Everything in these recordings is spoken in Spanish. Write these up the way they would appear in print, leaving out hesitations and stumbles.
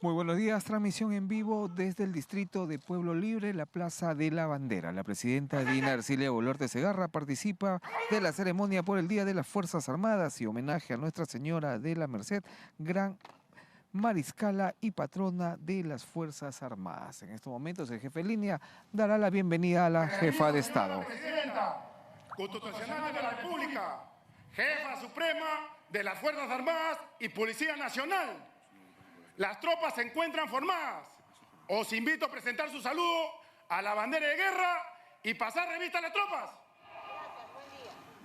Muy buenos días, transmisión en vivo desde el distrito de Pueblo Libre, la Plaza de la Bandera. La presidenta Dina Ercilia Boluarte Segarra participa de la ceremonia por el Día de las Fuerzas Armadas y homenaje a Nuestra Señora de la Merced, gran mariscala y patrona de las Fuerzas Armadas. En estos momentos el jefe de línea dará la bienvenida a la jefa de Estado. Presidenta Constitucional de la República, jefa suprema de las Fuerzas Armadas y Policía Nacional. Las tropas se encuentran formadas. Os invito a presentar su saludo a la bandera de guerra y pasar revista a las tropas.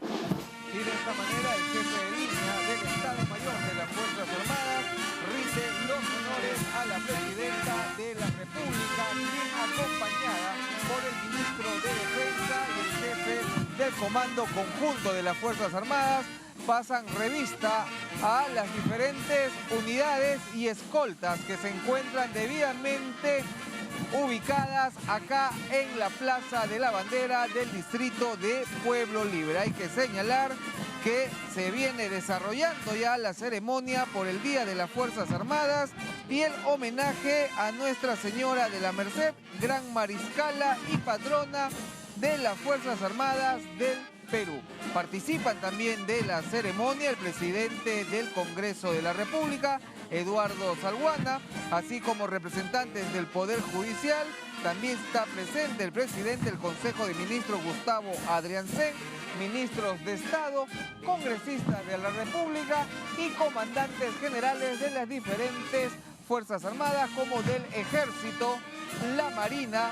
Y de esta manera el jefe de línea del Estado Mayor de las Fuerzas Armadas rinde los honores a la presidenta de la República, quien acompañada por el ministro de Defensa y el jefe del Comando Conjunto de las Fuerzas Armadas, pasan revista a las diferentes unidades y escoltas que se encuentran debidamente ubicadas acá en la Plaza de la Bandera del distrito de Pueblo Libre. Hay que señalar que se viene desarrollando ya la ceremonia por el Día de las Fuerzas Armadas y el homenaje a Nuestra Señora de la Merced, gran mariscala y patrona de las Fuerzas Armadas del Perú. Participan también de la ceremonia el presidente del Congreso de la República, Eduardo Salguana, así como representantes del Poder Judicial. También está presente el presidente del Consejo de Ministros, Gustavo Adriancén, ministros de Estado, congresistas de la República y comandantes generales de las diferentes Fuerzas Armadas, como del Ejército, la Marina,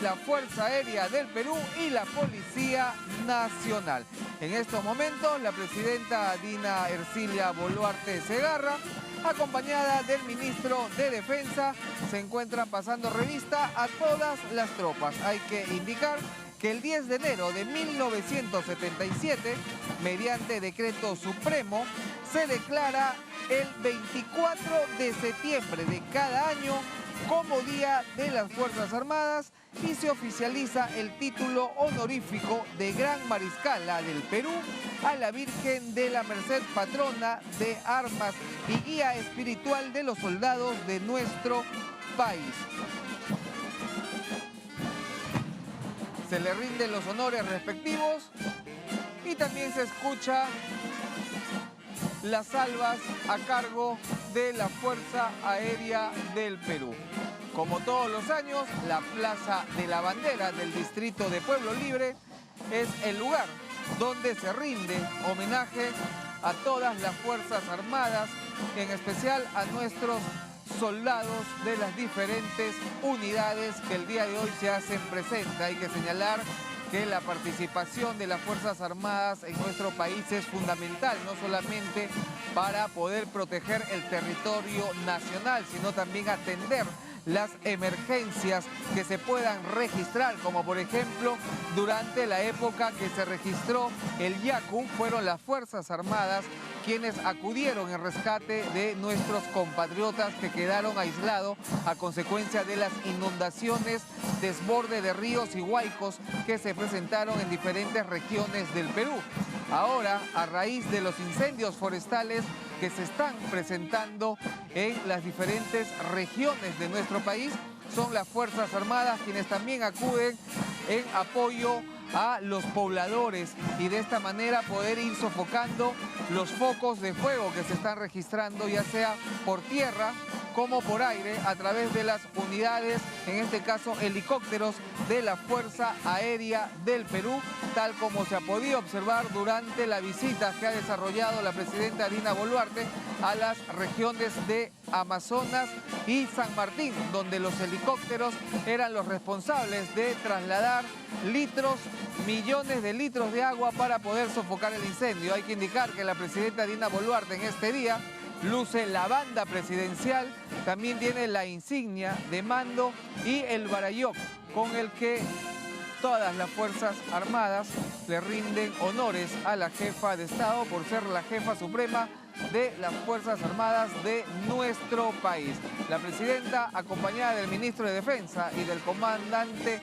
la Fuerza Aérea del Perú y la Policía Nacional. En estos momentos, la presidenta Dina Ercilia Boluarte Segarra, acompañada del ministro de Defensa, se encuentran pasando revista a todas las tropas. Hay que indicar que el 10 de enero de 1977, mediante decreto supremo, se declara el 24 de septiembre de cada año como Día de las Fuerzas Armadas y se oficializa el título honorífico de Gran Mariscala del Perú a la Virgen de la Merced, patrona de armas y guía espiritual de los soldados de nuestro país. Se le rinden los honores respectivos y también se escucha las salvas a cargo de la Fuerza Aérea del Perú. Como todos los años, la Plaza de la Bandera del distrito de Pueblo Libre es el lugar donde se rinde homenaje a todas las Fuerzas Armadas, en especial a nuestros soldados de las diferentes unidades que el día de hoy se hacen presentes. Hay que señalar que la participación de las Fuerzas Armadas en nuestro país es fundamental, no solamente para poder proteger el territorio nacional, sino también atender las emergencias que se puedan registrar, como por ejemplo durante la época que se registró el Yaku, fueron las Fuerzas Armadas quienes acudieron en rescate de nuestros compatriotas que quedaron aislados a consecuencia de las inundaciones, desborde de ríos y huaicos que se presentaron en diferentes regiones del Perú. Ahora, a raíz de los incendios forestales que se están presentando en las diferentes regiones de nuestro país, son las Fuerzas Armadas quienes también acuden en apoyo a los pobladores y de esta manera poder ir sofocando los focos de fuego que se están registrando, ya sea por tierra como por aire, a través de las unidades, en este caso helicópteros de la Fuerza Aérea del Perú, tal como se ha podido observar durante la visita que ha desarrollado la presidenta Dina Boluarte a las regiones de Amazonas y San Martín, donde los helicópteros eran los responsables de trasladar millones de litros de agua para poder sofocar el incendio. Hay que indicar que la presidenta Dina Boluarte en este día luce la banda presidencial, también tiene la insignia de mando y el barayoc con el que todas las Fuerzas Armadas le rinden honores a la jefa de Estado por ser la jefa suprema de las Fuerzas Armadas de nuestro país. La presidenta, acompañada del ministro de Defensa y del comandante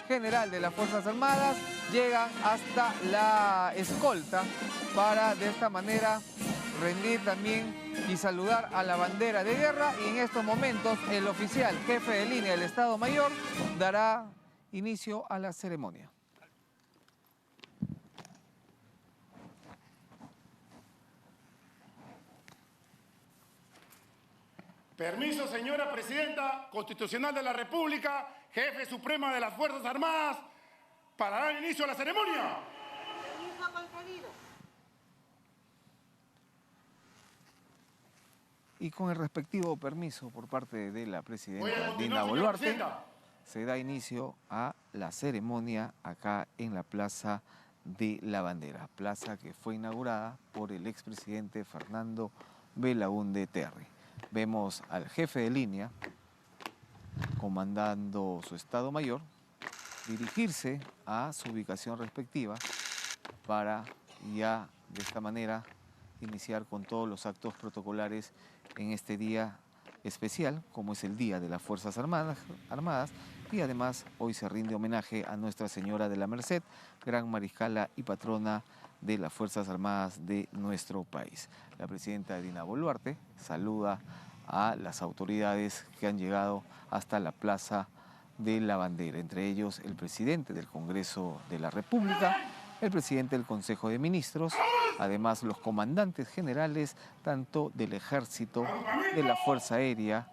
general de las Fuerzas Armadas, llegan hasta la escolta para de esta manera rendir también y saludar a la bandera de guerra, y en estos momentos el oficial jefe de línea del Estado Mayor dará inicio a la ceremonia. Permiso, señora Presidenta Constitucional de la República, Jefe Suprema de las Fuerzas Armadas, para dar inicio a la ceremonia. Permiso concedido. Y con el respectivo permiso por parte de la Voy a presidenta continuar, Dina señora Boluarte, Presidenta. se da inicio a la ceremonia acá en la Plaza de la Bandera, plaza que fue inaugurada por el expresidente Fernando Belaúnde Terry. Vemos al jefe de línea comandando su Estado Mayor dirigirse a su ubicación respectiva para ya de esta manera iniciar con todos los actos protocolares en este día especial, como es el Día de las Fuerzas Armadas, y además hoy se rinde homenaje a Nuestra Señora de la Merced, gran mariscala y patrona de las Fuerzas Armadas de nuestro país. La presidenta Dina Boluarte saluda a las autoridades que han llegado hasta la Plaza de la Bandera, entre ellos el presidente del Congreso de la República, el presidente del Consejo de Ministros, además los comandantes generales tanto del Ejército, de la Fuerza Aérea,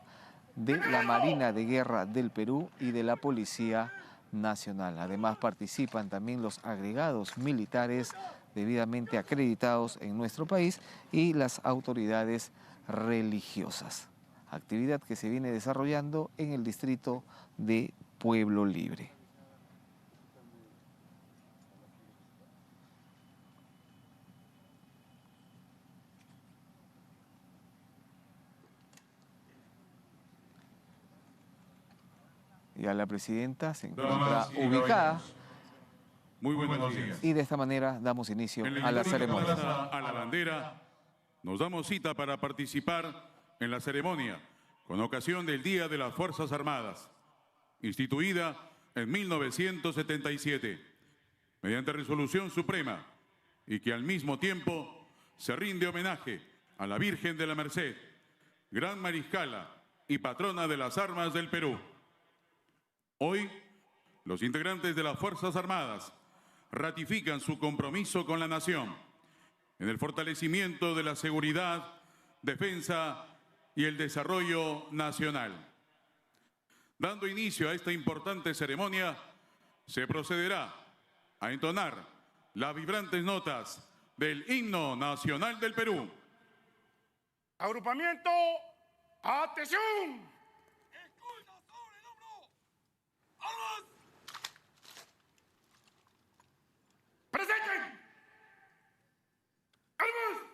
de la Marina de Guerra del Perú y de la Policía Nacional. Además participan también los agregados militares debidamente acreditados en nuestro país y las autoridades religiosas. Actividad que se viene desarrollando en el distrito de Pueblo Libre. Ya la presidenta se encuentra ubicada. Muy buenos días. Y de esta manera damos inicio a la ceremonia. A la bandera, nos damos cita para participar en la ceremonia con ocasión del Día de las Fuerzas Armadas, instituida en 1977, mediante resolución suprema, y que al mismo tiempo se rinde homenaje a la Virgen de la Merced, gran mariscala y patrona de las armas del Perú. Hoy, los integrantes de las Fuerzas Armadas ratifican su compromiso con la nación en el fortalecimiento de la seguridad, defensa y el desarrollo nacional. Dando inicio a esta importante ceremonia, se procederá a entonar las vibrantes notas del Himno Nacional del Perú. Agrupamiento, atención. Escucha sobre el hombro. ¡Armas! ¡Presenten! ¡Armas!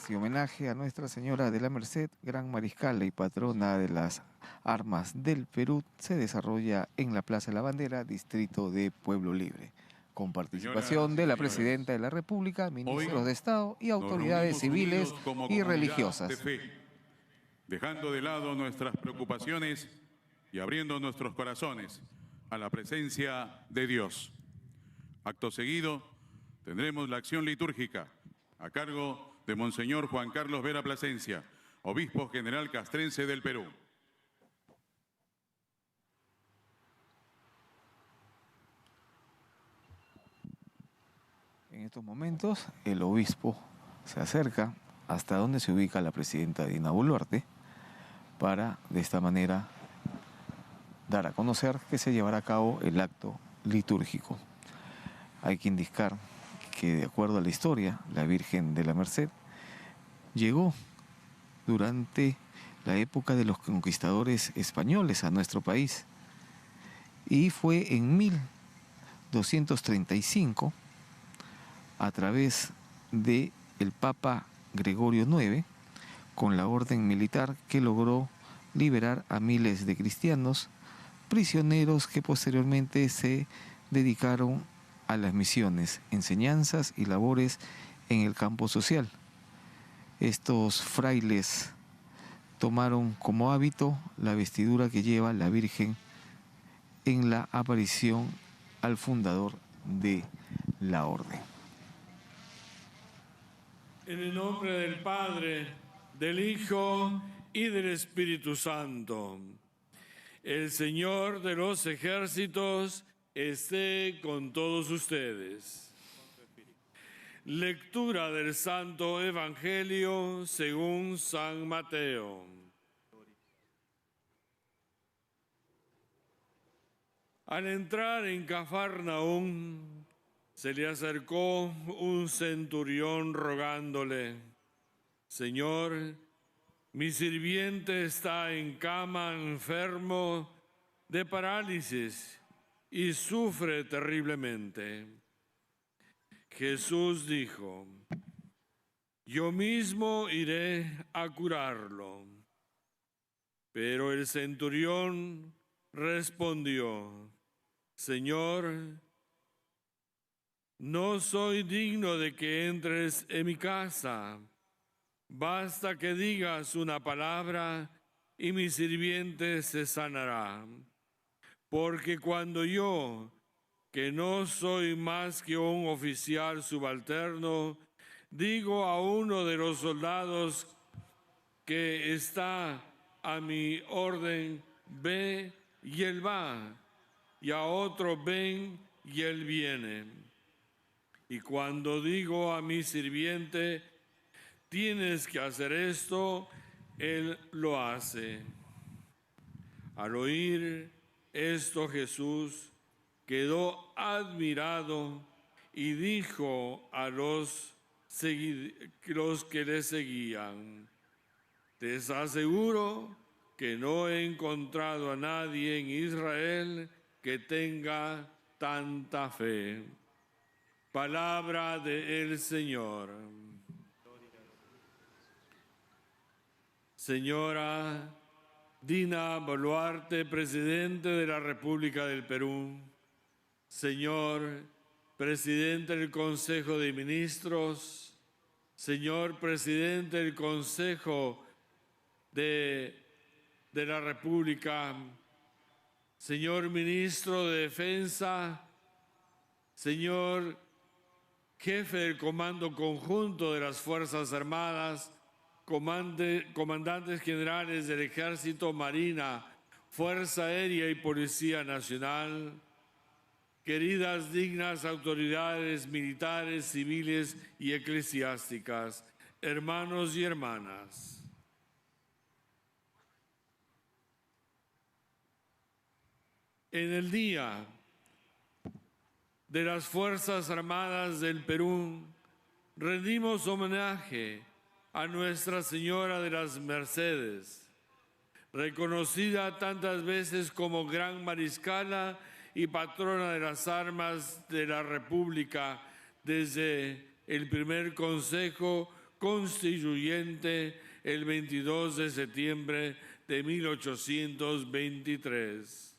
este homenaje a Nuestra Señora de la Merced, Gran Mariscala y patrona de las armas del Perú, se desarrolla en la Plaza de la Bandera, distrito de Pueblo Libre, con participación de la Presidenta de la República, ministros de Estado y autoridades civiles y religiosas. De fe, dejando de lado nuestras preocupaciones y abriendo nuestros corazones a la presencia de Dios. Acto seguido, tendremos la acción litúrgica a cargo de Monseñor Juan Carlos Vera Plasencia, Obispo General Castrense del Perú. En estos momentos, el obispo se acerca hasta donde se ubica la presidenta Dina Boluarte para, de esta manera, dar a conocer que se llevará a cabo el acto litúrgico. Hay que indicar que, de acuerdo a la historia, la Virgen de la Merced llegó durante la época de los conquistadores españoles a nuestro país y fue en 1235 a través de el Papa Gregorio IX con la orden militar que logró liberar a miles de cristianos prisioneros que posteriormente se dedicaron a las misiones, enseñanzas y labores en el campo social. Estos frailes tomaron como hábito la vestidura que lleva la Virgen en la aparición al fundador de la orden. En el nombre del Padre, del Hijo y del Espíritu Santo. El Señor de los ejércitos esté con todos ustedes. Lectura del Santo Evangelio según San Mateo. Al entrar en Cafarnaúm, se le acercó un centurión rogándole: Señor, mi sirviente está en cama enfermo de parálisis y sufre terriblemente. Jesús dijo: yo mismo iré a curarlo. Pero el centurión respondió: Señor, no soy digno de que entres en mi casa. Basta que digas una palabra y mi sirviente se sanará. Porque cuando yo, que no soy más que un oficial subalterno, digo a uno de los soldados que está a mi orden, ve, y él va, y a otro, ven, y él viene. Y cuando digo a mi sirviente, tienes que hacer esto, él lo hace. Al oír esto, Jesús quedó admirado y dijo a los que le seguían: les aseguro que no he encontrado a nadie en Israel que tenga tanta fe. Palabra del Señor. Señora Dina Boluarte, Presidente de la República del Perú. Señor Presidente del Consejo de Ministros. Señor Presidente del Consejo de la República. Señor Ministro de Defensa. Señor Jefe del Comando Conjunto de las Fuerzas Armadas, comandantes generales del Ejército, Marina, Fuerza Aérea y Policía Nacional, queridas dignas autoridades militares, civiles y eclesiásticas, hermanos y hermanas. En el Día de las Fuerzas Armadas del Perú, rendimos homenaje a Nuestra Señora de las Mercedes, reconocida tantas veces como Gran Mariscala y patrona de las armas de la República desde el primer Consejo constituyente el 22 de septiembre de 1823.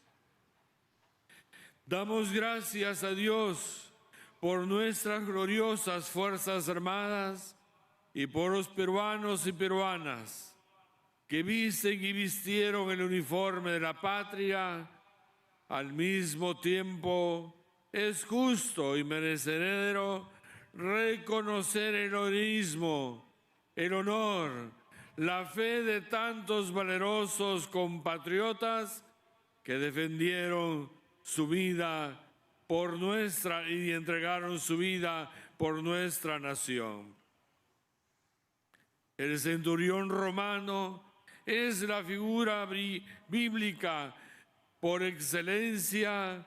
Damos gracias a Dios por nuestras gloriosas Fuerzas Armadas y por los peruanos y peruanas que visten y vistieron el uniforme de la patria. Al mismo tiempo, es justo y merecedero reconocer el heroísmo, el honor, la fe de tantos valerosos compatriotas que defendieron su vida por nuestra y entregaron su vida por nuestra nación. El centurión romano es la figura bíblica por excelencia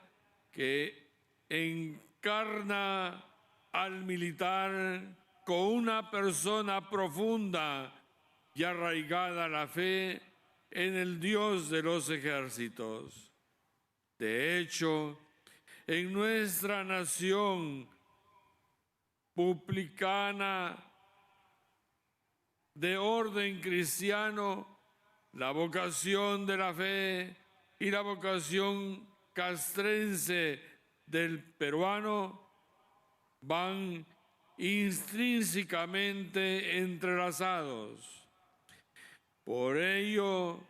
que encarna al militar con una persona profunda y arraigada a la fe en el Dios de los ejércitos. De hecho, en nuestra nación publicana de orden cristiano, la vocación de la fe y la vocación castrense del peruano van intrínsecamente entrelazados. Por ello,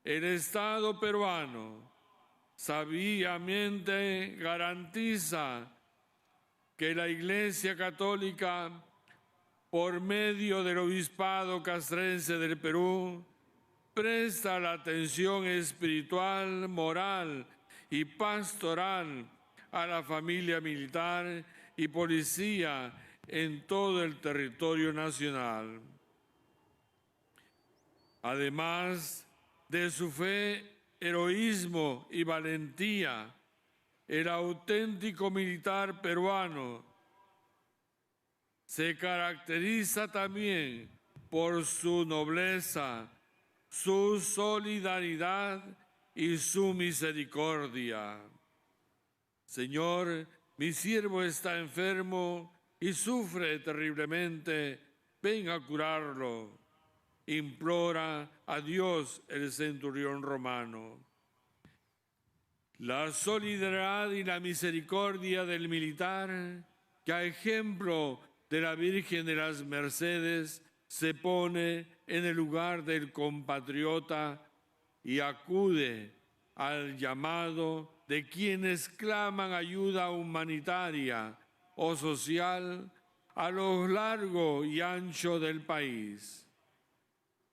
el Estado peruano sabiamente garantiza que la Iglesia Católica, por medio del Obispado Castrense del Perú, presta la atención espiritual, moral y pastoral a la familia militar y policía en todo el territorio nacional. Además de su fe, heroísmo y valentía, el auténtico militar peruano se caracteriza también por su nobleza, su solidaridad y su misericordia. Señor, mi siervo está enfermo y sufre terriblemente, ven a curarlo. Implora a Dios el centurión romano. La solidaridad y la misericordia del militar, que a ejemplo de la Virgen de las Mercedes se pone en el lugar del compatriota y acude al llamado de quienes claman ayuda humanitaria o social a lo largo y ancho del país.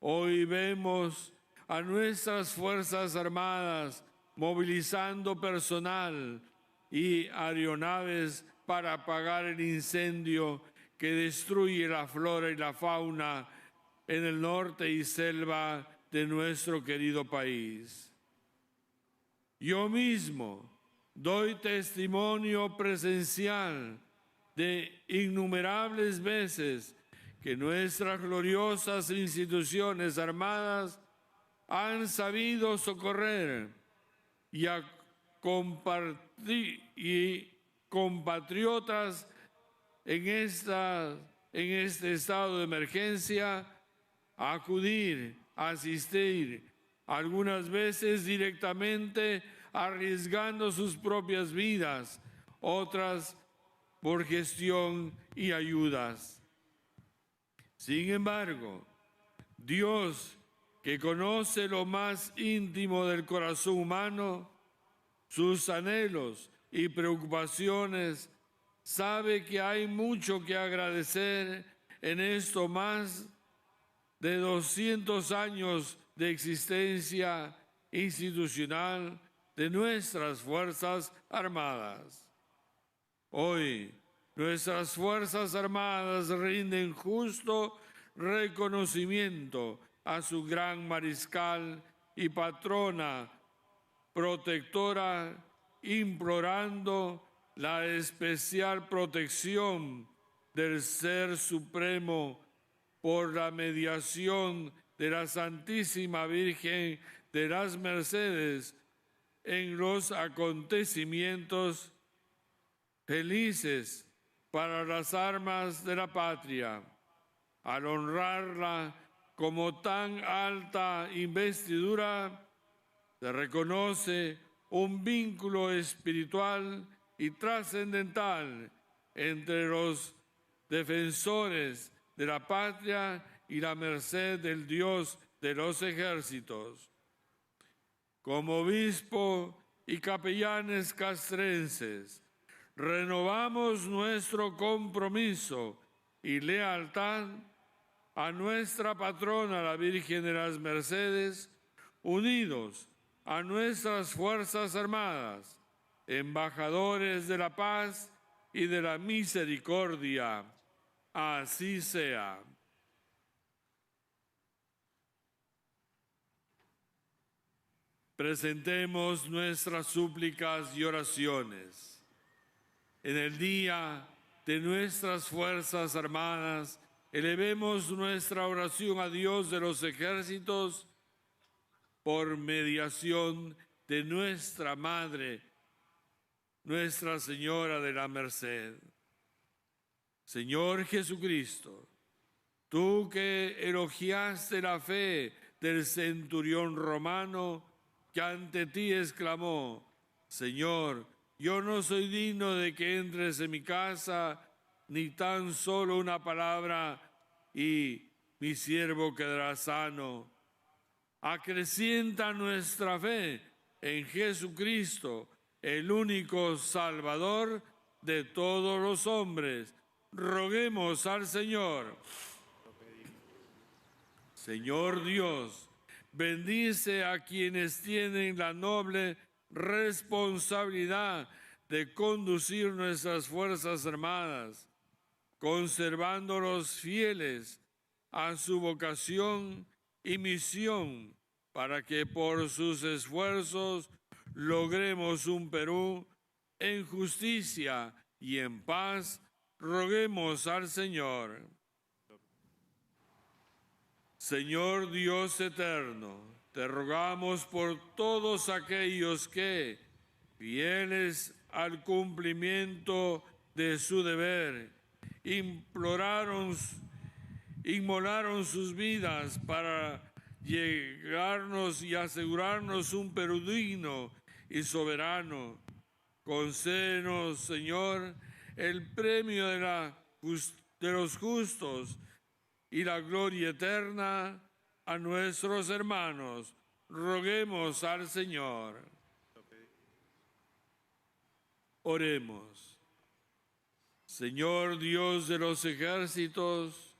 Hoy vemos a nuestras Fuerzas Armadas movilizando personal y aeronaves para apagar el incendio que destruye la flora y la fauna en el norte y selva de nuestro querido país. Yo mismo doy testimonio presencial de innumerables veces que nuestras gloriosas instituciones armadas han sabido socorrer y a compatriotas en este estado de emergencia, a acudir, a asistir, algunas veces directamente arriesgando sus propias vidas, otras por gestión y ayudas. Sin embargo, Dios, que conoce lo más íntimo del corazón humano, sus anhelos y preocupaciones, sabe que hay mucho que agradecer en esto más de 200 años de existencia institucional de nuestras Fuerzas Armadas. Hoy, nuestras Fuerzas Armadas rinden justo reconocimiento a su gran mariscal y patrona protectora, implorando la especial protección del Ser Supremo por la mediación de la Santísima Virgen de las Mercedes en los acontecimientos felices para las armas de la patria. Al honrarla como tan alta investidura, se reconoce un vínculo espiritual y trascendental entre los defensores de la patria y la merced del Dios de los ejércitos. Como obispo y capellanes castrenses, renovamos nuestro compromiso y lealtad a nuestra patrona, la Virgen de las Mercedes, unidos a nuestras Fuerzas Armadas, embajadores de la paz y de la misericordia. Así sea. Presentemos nuestras súplicas y oraciones. En el día de nuestras Fuerzas Armadas, elevemos nuestra oración a Dios de los ejércitos por mediación de nuestra Madre, Nuestra Señora de la Merced. Señor Jesucristo, tú que elogiaste la fe del centurión romano que ante ti exclamó: Señor, yo no soy digno de que entres en mi casa, ni tan solo una palabra y mi siervo quedará sano. Acrecienta nuestra fe en Jesucristo, el único Salvador de todos los hombres. Roguemos al Señor. Señor Dios, bendice a quienes tienen la noble responsabilidad de conducir nuestras Fuerzas Armadas, conservándolos fieles a su vocación y misión, para que por sus esfuerzos logremos un Perú en justicia y en paz. Roguemos al Señor. Señor Dios eterno, te rogamos por todos aquellos que, fieles al cumplimiento de su deber, inmolaron sus vidas para llegarnos y asegurarnos un Perú digno y soberano. Concédenos, Señor, el premio de los justos y la gloria eterna a nuestros hermanos. Roguemos al Señor. Oremos. Señor Dios de los ejércitos,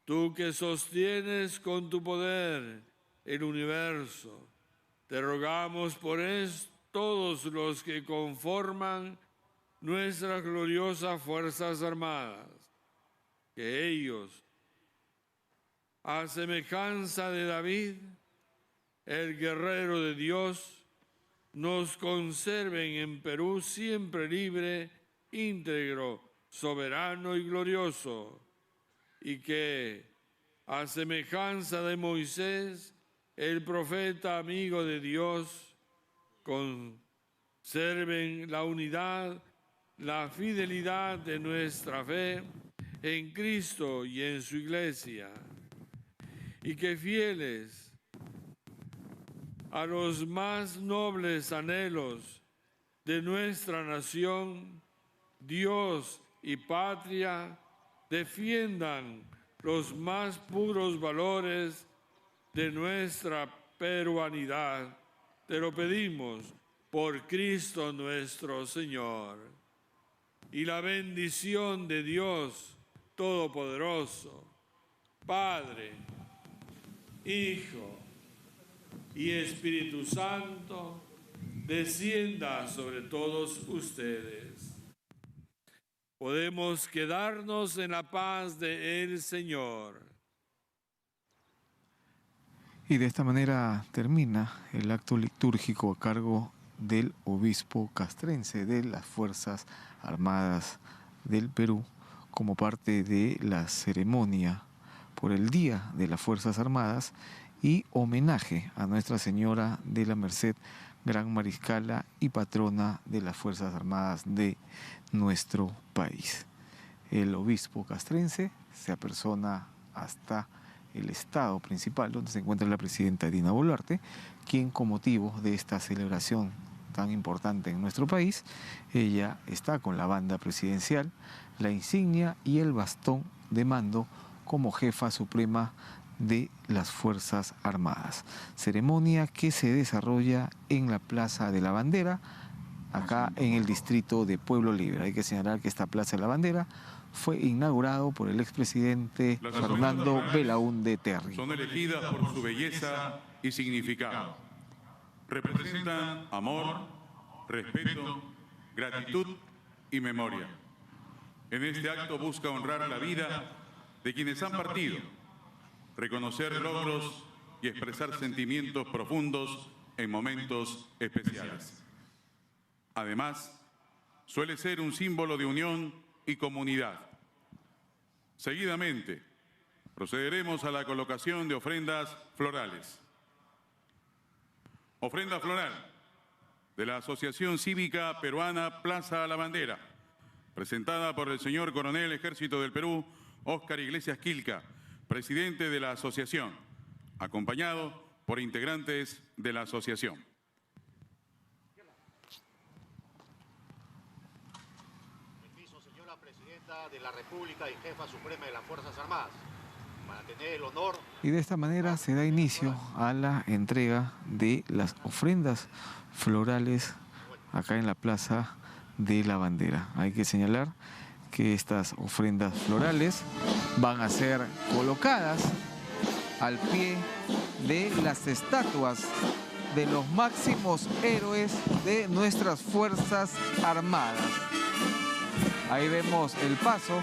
tú que sostienes con tu poder el universo, te rogamos por todos los que conforman nuestras gloriosas Fuerzas Armadas, que ellos, a semejanza de David, el guerrero de Dios, nos conserven en Perú siempre libre, íntegro, soberano y glorioso, y que, a semejanza de Moisés, el profeta amigo de Dios, conserven la unidad, la fidelidad de nuestra fe en Cristo y en su Iglesia, y que fieles a los más nobles anhelos de nuestra nación, Dios y patria, defiendan los más puros valores de nuestra peruanidad. Te lo pedimos por Cristo nuestro Señor. Y la bendición de Dios Todopoderoso, Padre, Hijo y Espíritu Santo, descienda sobre todos ustedes. Podemos quedarnos en la paz del Señor. Y de esta manera termina el acto litúrgico a cargo del obispo castrense de las Fuerzas Armadas del Perú, como parte de la ceremonia por el Día de las Fuerzas Armadas y homenaje a Nuestra Señora de la Merced, Gran Mariscala y patrona de las Fuerzas Armadas de nuestro país. El obispo castrense se apersona hasta el estado principal, donde se encuentra la presidenta Dina Boluarte, quien con motivo de esta celebración tan importante en nuestro país, ella está con la banda presidencial, la insignia y el bastón de mando como jefa suprema de las Fuerzas Armadas. Ceremonia que se desarrolla en la Plaza de la Bandera, acá en el distrito de Pueblo Libre. Hay que señalar que esta Plaza de la Bandera fue inaugurado por el expresidente Fernando Belaúnde Terry. Son elegidas por su belleza y significado. Representan amor, respeto, gratitud y memoria. En este acto busca honrar la vida de quienes han partido, reconocer logros y expresar sentimientos profundos en momentos especiales. Además, suele ser un símbolo de unión y comunidad. Seguidamente, procederemos a la colocación de ofrendas florales. Ofrenda floral de la Asociación Cívica Peruana Plaza La Bandera, presentada por el señor Coronel Ejército del Perú, Óscar Iglesias Quilca, presidente de la asociación, acompañado por integrantes de la asociación. Permiso, señora Presidenta de la República y Jefa Suprema de las Fuerzas Armadas, para tener el honor. Y de esta manera se da inicio a la entrega de las ofrendas florales acá en la Plaza de la Bandera. Hay que señalar que estas ofrendas florales van a ser colocadas al pie de las estatuas de los máximos héroes de nuestras Fuerzas Armadas. Ahí vemos el paso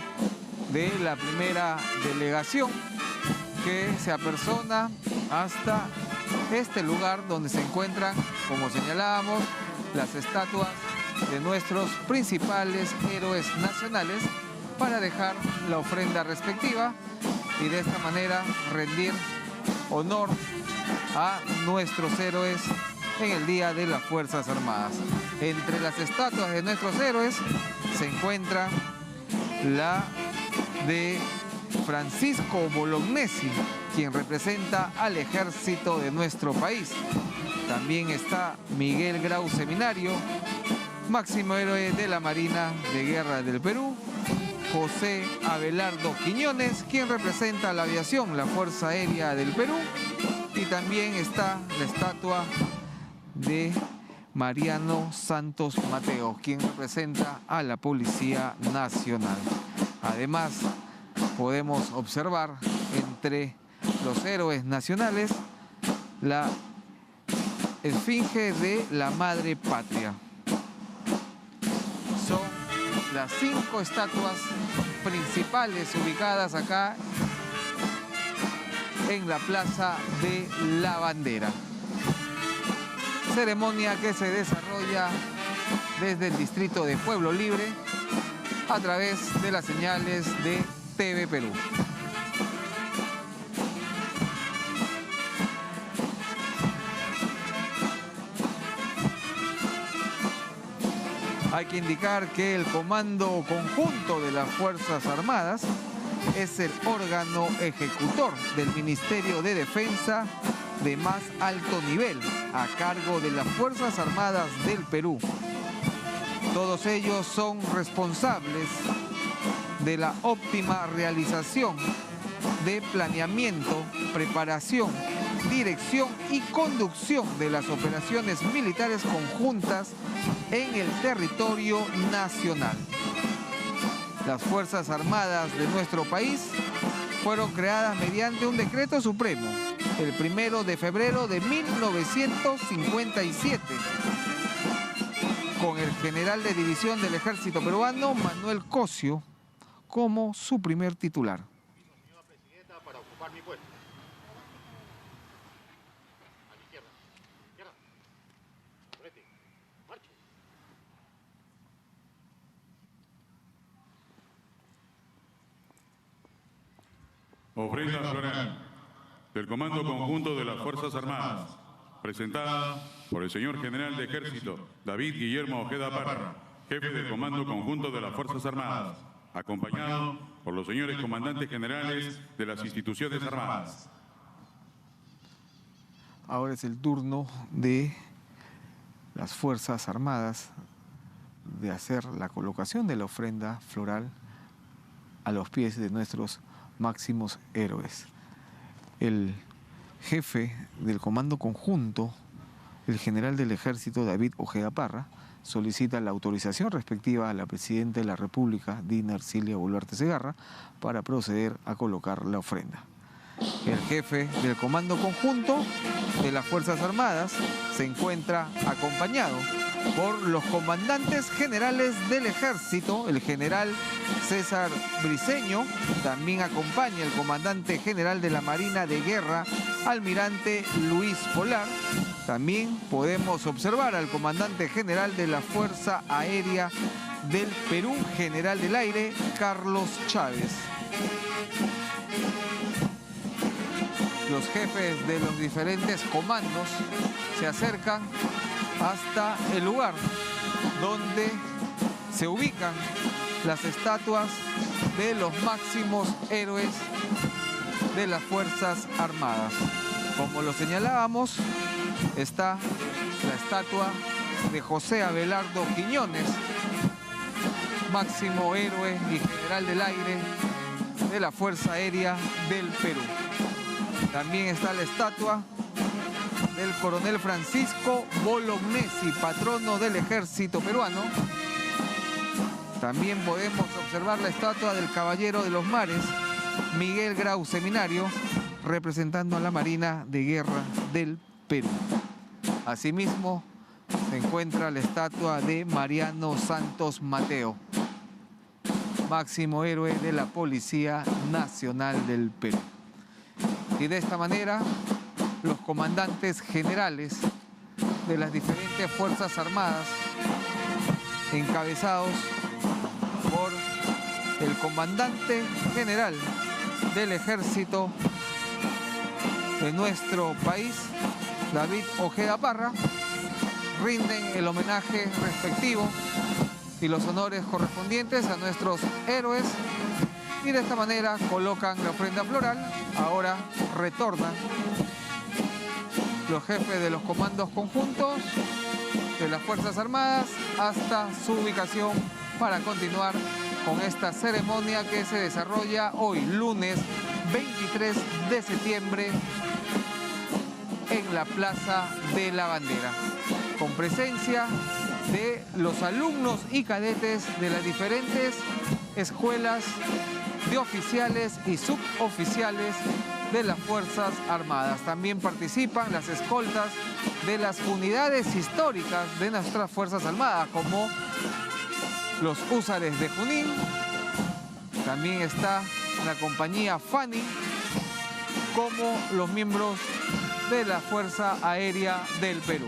de la primera delegación que se apersona hasta este lugar donde se encuentran, como señalábamos, las estatuas de nuestros principales héroes nacionales para dejar la ofrenda respectiva y de esta manera rendir honor a nuestros héroes en el Día de las Fuerzas Armadas. Entre las estatuas de nuestros héroes se encuentra la de Francisco Bolognesi, quien representa al ejército de nuestro país. También está Miguel Grau Seminario, máximo héroe de la Marina de Guerra del Perú. José Abelardo Quiñones, quien representa a la aviación, la Fuerza Aérea del Perú. Y también está la estatua de Mariano Santos Mateo, quien representa a la Policía Nacional. Además, podemos observar entre los héroes nacionales la esfinge de la Madre Patria. Son las 5 estatuas principales ubicadas acá en la Plaza de la Bandera. Ceremonia que se desarrolla desde el distrito de Pueblo Libre a través de las señales de TV Perú. Hay que indicar que el Comando Conjunto de las Fuerzas Armadas es el órgano ejecutor del Ministerio de Defensa de más alto nivel, a cargo de las Fuerzas Armadas del Perú. Todos ellos son responsables de la óptima realización de planeamiento, preparación, dirección y conducción de las operaciones militares conjuntas en el territorio nacional. Las Fuerzas Armadas de nuestro país fueron creadas mediante un decreto supremo el 1 de febrero de 1957 con el general de división del ejército peruano, Manuel Cosio, como su primer titular. Señora Presidenta, para ocupar mi puesto. A la izquierda. Izquierda. Frente. Marche. Ofrenda floral del Comando Conjunto de las Fuerzas Armadas, presentada por el señor General de Ejército David Guillermo Ojeda Parra, jefe del Comando Conjunto de las Fuerzas Armadas, acompañado por los señores comandantes generales de las instituciones armadas. Ahora es el turno de las Fuerzas Armadas de hacer la colocación de la ofrenda floral a los pies de nuestros máximos héroes. El jefe del Comando Conjunto, el general del Ejército David Ojeda Parra, solicita la autorización respectiva a la Presidenta de la República, Dina Ercilia Boluarte Segarra, para proceder a colocar la ofrenda. El jefe del Comando Conjunto de las Fuerzas Armadas se encuentra acompañado por los comandantes generales del Ejército, el general César Briceño, también acompaña el comandante general de la Marina de Guerra, almirante Luis Polar. También podemos observar al comandante general de la Fuerza Aérea del Perú, general del aire, Carlos Chávez. Los jefes de los diferentes comandos se acercan hasta el lugar donde se ubican las estatuas de los máximos héroes de las Fuerzas Armadas. Como lo señalábamos, está la estatua de José Abelardo Quiñones, máximo héroe y general del aire de la Fuerza Aérea del Perú. También está la estatua del coronel Francisco Bolognesi, patrono del ejército peruano. También podemos observar la estatua del caballero de los mares, Miguel Grau Seminario, representando a la Marina de Guerra del Perú. Asimismo, se encuentra la estatua de Mariano Santos Mateo, máximo héroe de la Policía Nacional del Perú. Y de esta manera, los comandantes generales de las diferentes Fuerzas Armadas, encabezados por el comandante general del Ejército de nuestro país, David Ojeda Parra, rinden el homenaje respectivo y los honores correspondientes a nuestros héroes y de esta manera colocan la ofrenda floral. Ahora retornan los jefes de los comandos conjuntos de las Fuerzas Armadas hasta su ubicación para continuar con esta ceremonia que se desarrolla hoy, lunes 23 de septiembre, en la Plaza de la Bandera, con presencia de los alumnos y cadetes de las diferentes escuelas de oficiales y suboficiales de las Fuerzas Armadas. También participan las escoltas de las unidades históricas de nuestras Fuerzas Armadas, como los húsares de Junín. También está la compañía Fani, como los miembros de la Fuerza Aérea del Perú.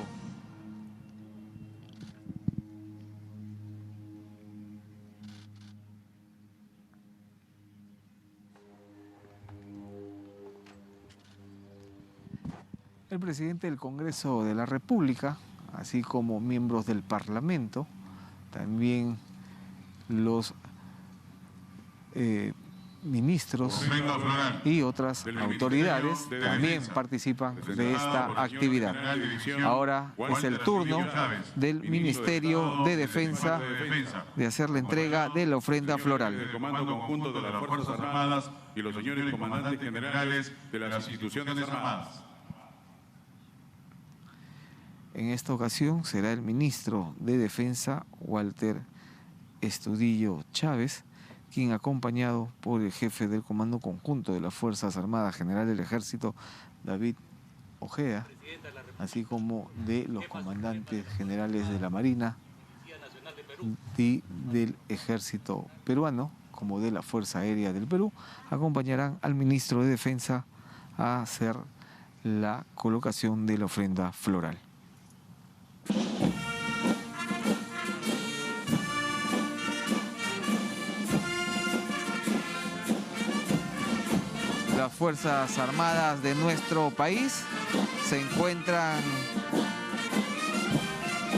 El presidente del Congreso de la República, así como miembros del Parlamento, también los ministros y otras autoridades también participan de esta actividad. Ahora es el turno del Ministerio de Defensa de hacer la entrega de la ofrenda floral. El Comando Conjunto de las Fuerzas Armadas y los señores comandantes generales de las instituciones armadas. En esta ocasión será el ministro de Defensa, Walter Estudillo Chávez, quien, acompañado por el jefe del Comando Conjunto de las Fuerzas Armadas, general del Ejército, David Ojeda, así como de los comandantes generales de la Marina y del Ejército peruano, como de la Fuerza Aérea del Perú, acompañarán al ministro de Defensa a hacer la colocación de la ofrenda floral. Las Fuerzas Armadas de nuestro país se encuentran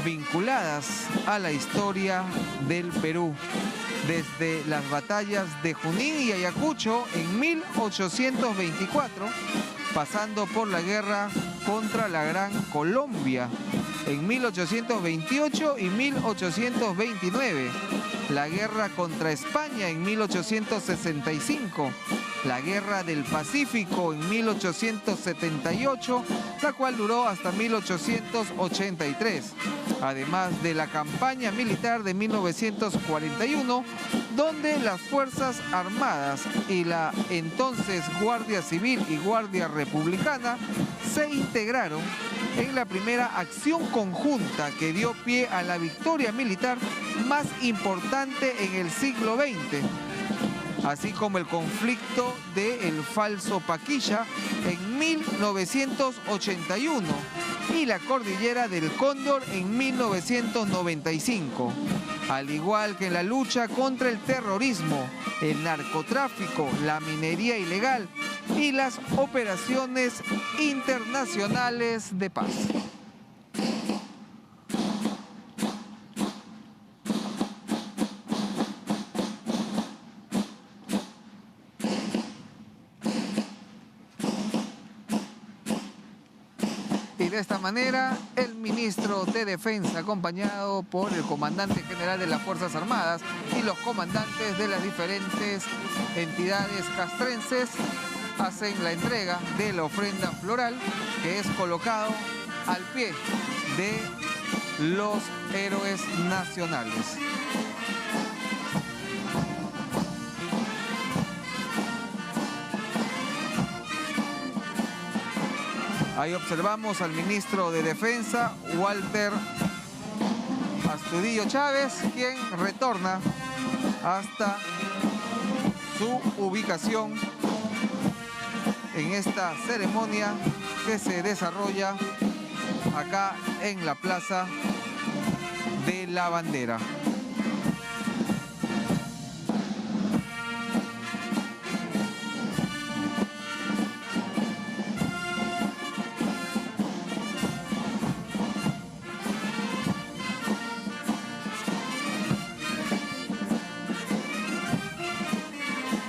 vinculadas a la historia del Perú desde las batallas de Junín y Ayacucho en 1824, pasando por la guerra contra la Gran Colombia en 1828 y 1829, la guerra contra España en 1865, la Guerra del Pacífico en 1878, la cual duró hasta 1883, además de la campaña militar de 1941, donde las Fuerzas Armadas y la entonces Guardia Civil y Guardia Republicana se integraron en la primera acción conjunta que dio pie a la victoria militar más importante en el siglo XX, así como el conflicto de El Falso Paquilla en 1981 y la Cordillera del Cóndor en 1995, al igual que en la lucha contra el terrorismo, el narcotráfico, la minería ilegal y las operaciones internacionales de paz. Y de esta manera, el ministro de Defensa, acompañado por el comandante general de las Fuerzas Armadas y los comandantes de las diferentes entidades castrenses, hacen la entrega de la ofrenda floral que es colocado al pie de los héroes nacionales. Ahí observamos al ministro de Defensa, Walter Astudillo Chávez, quien retorna hasta su ubicación en esta ceremonia que se desarrolla acá en la Plaza de la Bandera.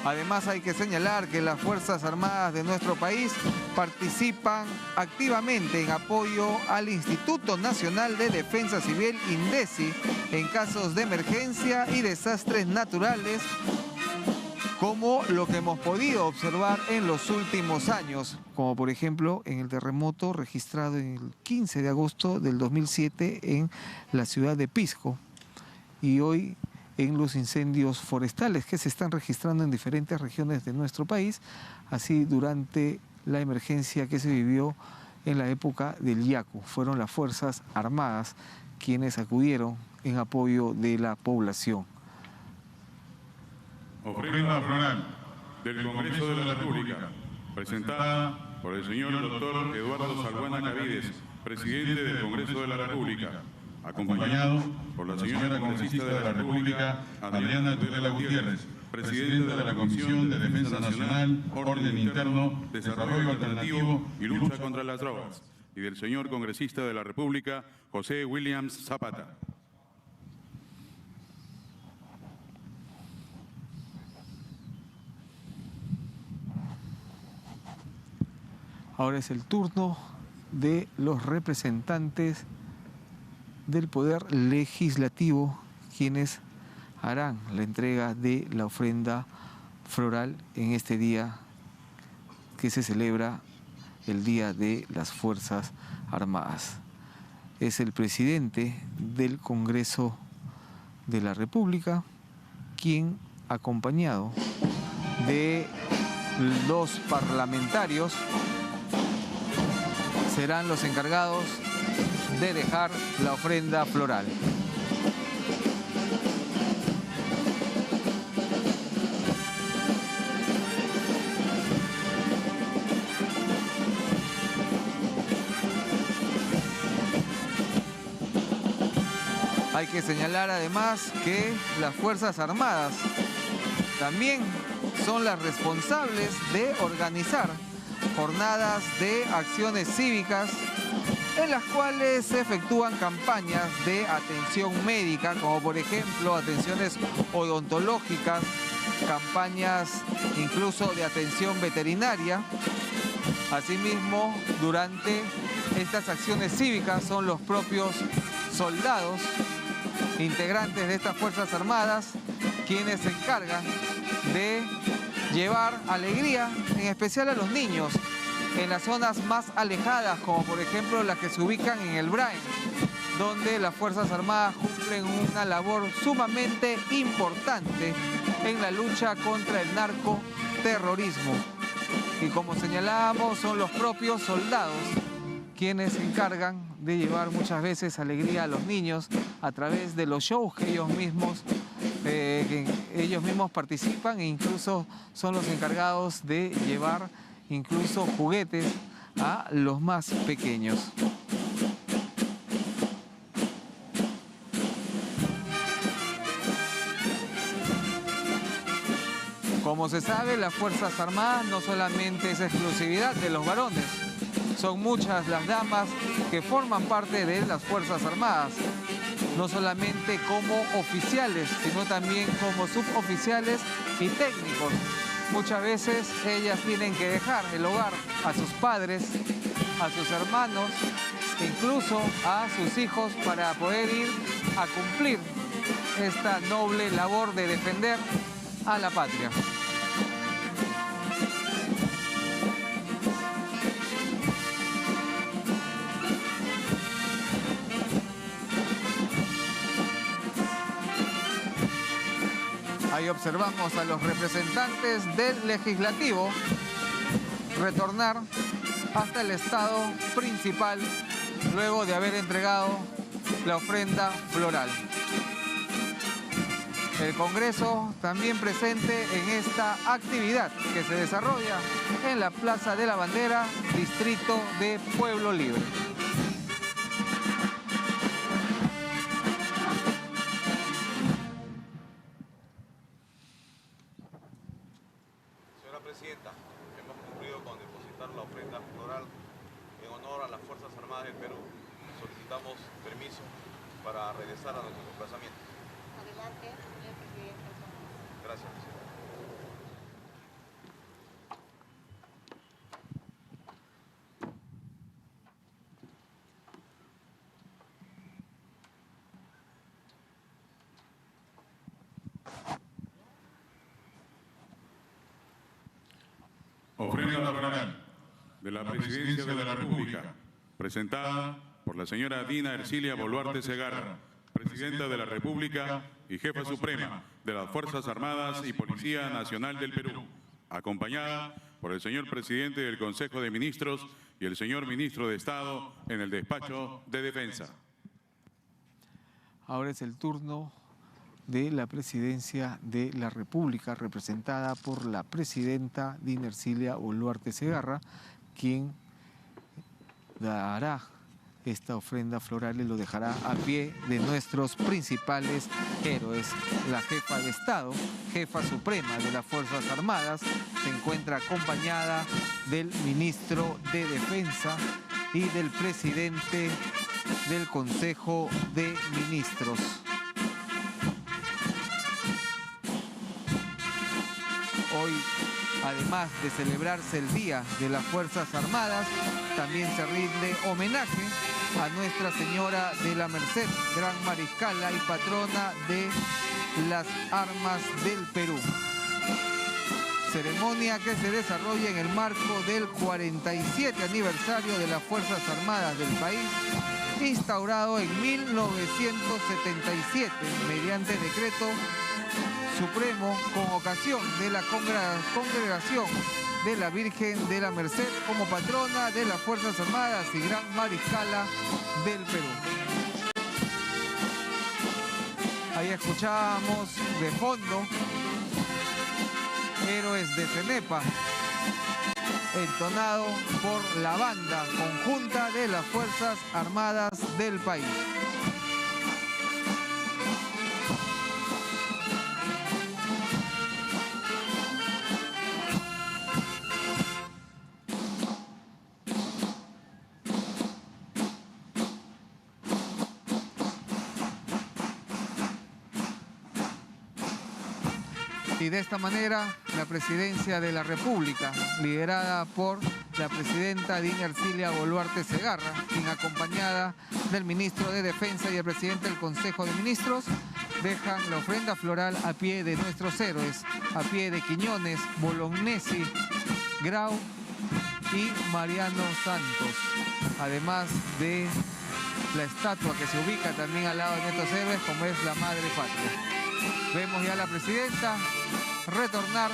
Además, hay que señalar que las Fuerzas Armadas de nuestro país participan activamente en apoyo al Instituto Nacional de Defensa Civil, INDECI, en casos de emergencia y desastres naturales, como lo que hemos podido observar en los últimos años, como por ejemplo en el terremoto registrado en el 15 de agosto del 2007 en la ciudad de Pisco, y hoy en los incendios forestales que se están registrando en diferentes regiones de nuestro país, así durante la emergencia que se vivió en la época del Yaku. Fueron las Fuerzas Armadas quienes acudieron en apoyo de la población. Ofrenda floral del Congreso de la República, presentada por el señor doctor Eduardo Salguana Cavides, presidente del Congreso de la República, acompañado por la señora congresista de la República, Adriana Tudela Gutiérrez, presidenta de la Comisión de Defensa Nacional, Orden Interno, Desarrollo Alternativo y Lucha contra las Drogas, y del señor congresista de la República, José Williams Zapata. Ahora es el turno de los representantes del Poder Legislativo, quienes harán la entrega de la ofrenda floral en este día que se celebra el Día de las Fuerzas Armadas. Es el presidente del Congreso de la República, quien, acompañado de los parlamentarios, serán los encargados de dejar la ofrenda floral. Hay que señalar además que las Fuerzas Armadas también son las responsables de organizar jornadas de acciones cívicas en las cuales se efectúan campañas de atención médica, como por ejemplo atenciones odontológicas, campañas incluso de atención veterinaria. Asimismo, durante estas acciones cívicas son los propios soldados, integrantes de estas Fuerzas Armadas, quienes se encargan de llevar alegría, en especial a los niños, en las zonas más alejadas, como por ejemplo las que se ubican en el Brain, donde las Fuerzas Armadas cumplen una labor sumamente importante en la lucha contra el narcoterrorismo. Y como señalábamos, son los propios soldados quienes se encargan de llevar muchas veces alegría a los niños a través de los shows que ellos mismos participan, e incluso son los encargados de llevar incluso juguetes a los más pequeños. Como se sabe, las Fuerzas Armadas no solamente es exclusividad de los varones, son muchas las damas que forman parte de las Fuerzas Armadas, no solamente como oficiales, sino también como suboficiales y técnicos. Muchas veces ellas tienen que dejar el hogar a sus padres, a sus hermanos, incluso a sus hijos para poder ir a cumplir esta noble labor de defender a la patria. Ahí observamos a los representantes del Legislativo retornar hasta el Estado principal luego de haber entregado la ofrenda floral. El Congreso también presente en esta actividad que se desarrolla en la Plaza de la Bandera, distrito de Pueblo Libre. Señora Presidenta, hemos cumplido con depositar la ofrenda floral en honor a las Fuerzas Armadas del Perú. Solicitamos permiso para regresar a nuestro desplazamiento. Adelante, señor presidente. Gracias, presidente. Ofrenda floral de la Presidencia de la República, presentada por la señora Dina Ercilia Boluarte Segarra, Presidenta de la República y Jefa Suprema de las Fuerzas Armadas y Policía Nacional del Perú, acompañada por el señor Presidente del Consejo de Ministros y el señor Ministro de Estado en el Despacho de Defensa. Ahora es el turno de la Presidencia de la República, representada por la Presidenta Dina Ercilia Boluarte Segarra, quien dará esta ofrenda floral y lo dejará a pie de nuestros principales héroes. La jefa de Estado, jefa suprema de las Fuerzas Armadas, se encuentra acompañada del Ministro de Defensa y del Presidente del Consejo de Ministros. Hoy, además de celebrarse el Día de las Fuerzas Armadas, también se rinde homenaje a Nuestra Señora de la Merced, gran mariscala y patrona de las armas del Perú. Ceremonia que se desarrolla en el marco del 47 aniversario de las Fuerzas Armadas del país, instaurado en 1977 mediante decreto supremo con ocasión de la congregación de la Virgen de la Merced como patrona de las Fuerzas Armadas y gran mariscala del Perú. Ahí escuchábamos de fondo Héroes de Cenepa, entonado por la banda conjunta de las Fuerzas Armadas del país. Y de esta manera, la Presidencia de la República, liderada por la Presidenta Dina Ercilia Boluarte Segarra, quien acompañada del Ministro de Defensa y el Presidente del Consejo de Ministros, dejan la ofrenda floral a pie de nuestros héroes, a pie de Quiñones, Bolognesi, Grau y Mariano Santos, además de la estatua que se ubica también al lado de nuestros héroes, como es la Madre Patria. Vemos ya a la Presidenta retornar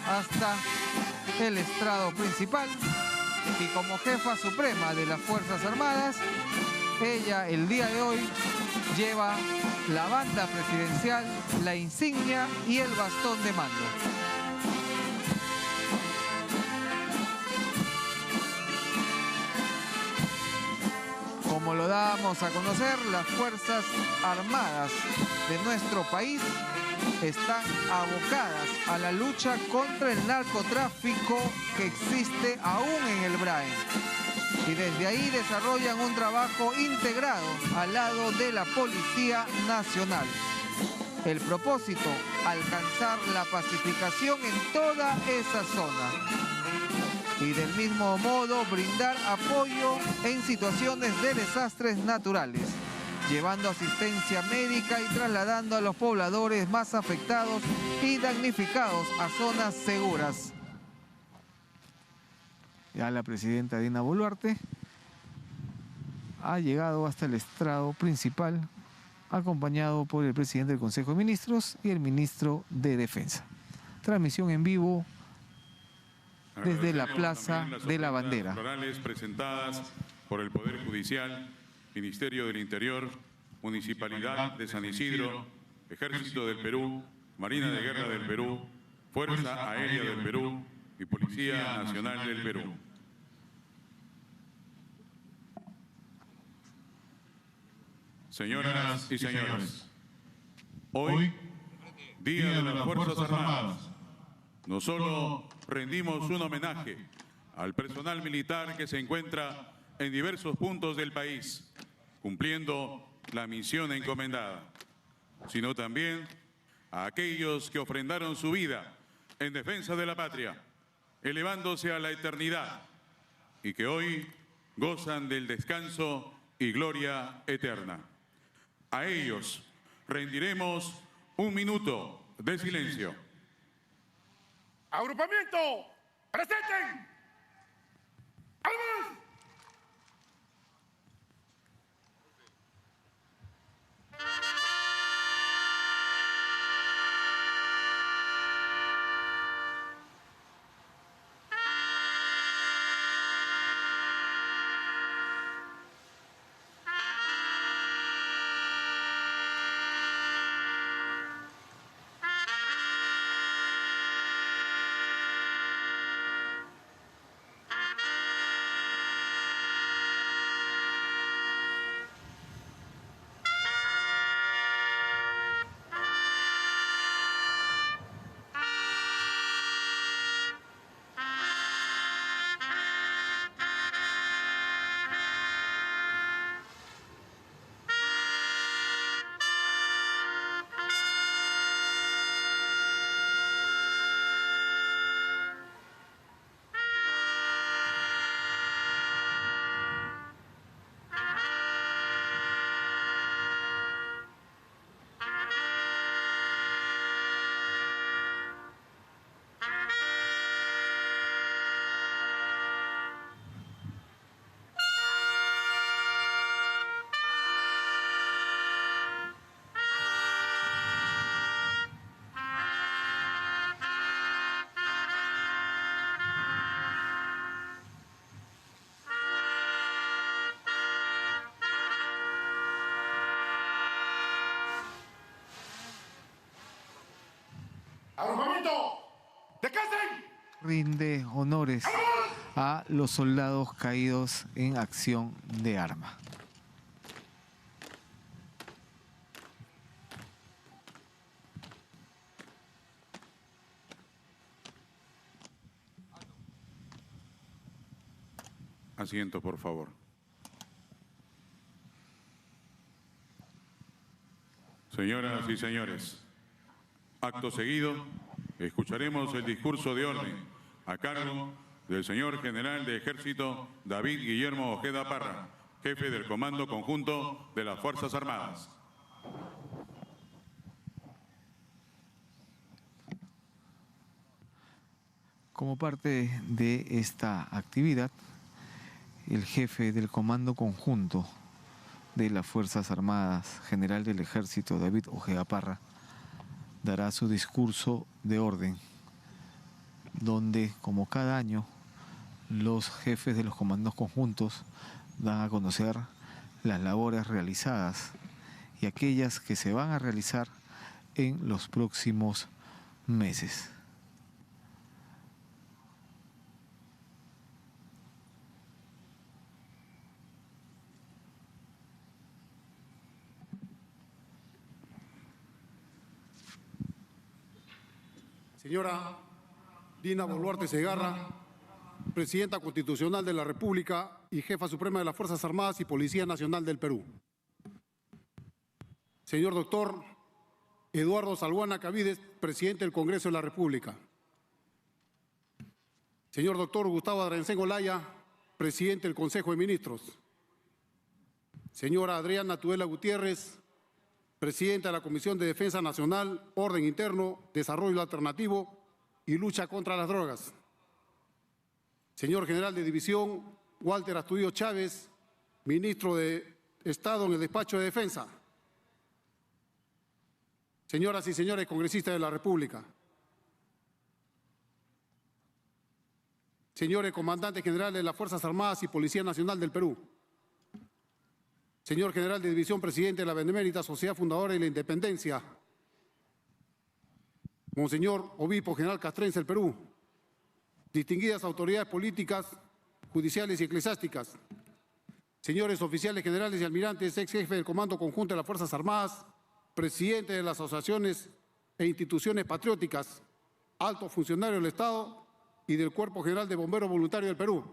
hasta el estrado principal y como jefa suprema de las Fuerzas Armadas, ella el día de hoy lleva la banda presidencial, la insignia y el bastón de mando. Como lo damos a conocer, las Fuerzas Armadas de nuestro país están abocadas a la lucha contra el narcotráfico que existe aún en el Brain. Y desde ahí desarrollan un trabajo integrado al lado de la Policía Nacional. El propósito, alcanzar la pacificación en toda esa zona. Y del mismo modo brindar apoyo en situaciones de desastres naturales, llevando asistencia médica y trasladando a los pobladores más afectados y damnificados a zonas seguras. Ya la Presidenta Dina Boluarte ha llegado hasta el estrado principal, acompañado por el Presidente del Consejo de Ministros y el Ministro de Defensa. Transmisión en vivo desde la Plaza de la Bandera. Florales presentadas por el Poder Judicial, Ministerio del Interior, Municipalidad de San Isidro, Ejército del Perú, Marina de Guerra del Perú, Fuerza Aérea del Perú y Policía Nacional del Perú. Señoras y señores, hoy, Día de las Fuerzas Armadas, no solo rendimos un homenaje al personal militar que se encuentra en diversos puntos del país, cumpliendo la misión encomendada, sino también a aquellos que ofrendaron su vida en defensa de la patria, elevándose a la eternidad, y que hoy gozan del descanso y gloria eterna. A ellos rendiremos un minuto de silencio. ¡Agrupamiento! ¡Presenten! ¡Armas! ¡Agrupamiento! ¡Descansen! Rinde honores a los soldados caídos en acción de arma. Asiento, por favor. Señoras y señores, acto seguido, escucharemos el discurso de orden a cargo del señor General de Ejército David Guillermo Ojeda Parra, jefe del Comando Conjunto de las Fuerzas Armadas. Como parte de esta actividad, el jefe del Comando Conjunto de las Fuerzas Armadas, General del Ejército David Ojeda Parra, dará su discurso de orden, donde, como cada año, los jefes de los comandos conjuntos dan a conocer las labores realizadas y aquellas que se van a realizar en los próximos meses. Señora Dina Boluarte Segarra, Presidenta Constitucional de la República y Jefa Suprema de las Fuerzas Armadas y Policía Nacional del Perú. Señor doctor Eduardo Salguana Cavides, Presidente del Congreso de la República. Señor doctor Gustavo Adrencén Olaya, Presidente del Consejo de Ministros. Señora Adriana Tudela Gutiérrez, Presidenta de la Comisión de Defensa Nacional, Orden Interno, Desarrollo Alternativo y Lucha contra las Drogas. Señor General de División Walter Astudillo Chávez, Ministro de Estado en el Despacho de Defensa. Señoras y señores congresistas de la República. Señores comandantes generales de las Fuerzas Armadas y Policía Nacional del Perú. Señor General de División, Presidente de la Benemérita Sociedad Fundadora de la Independencia. Monseñor Obispo General Castrense del Perú. Distinguidas autoridades políticas, judiciales y eclesiásticas. Señores oficiales generales y almirantes, ex jefe del Comando Conjunto de las Fuerzas Armadas, presidente de las asociaciones e instituciones patrióticas, altos funcionarios del Estado y del Cuerpo General de Bomberos Voluntarios del Perú.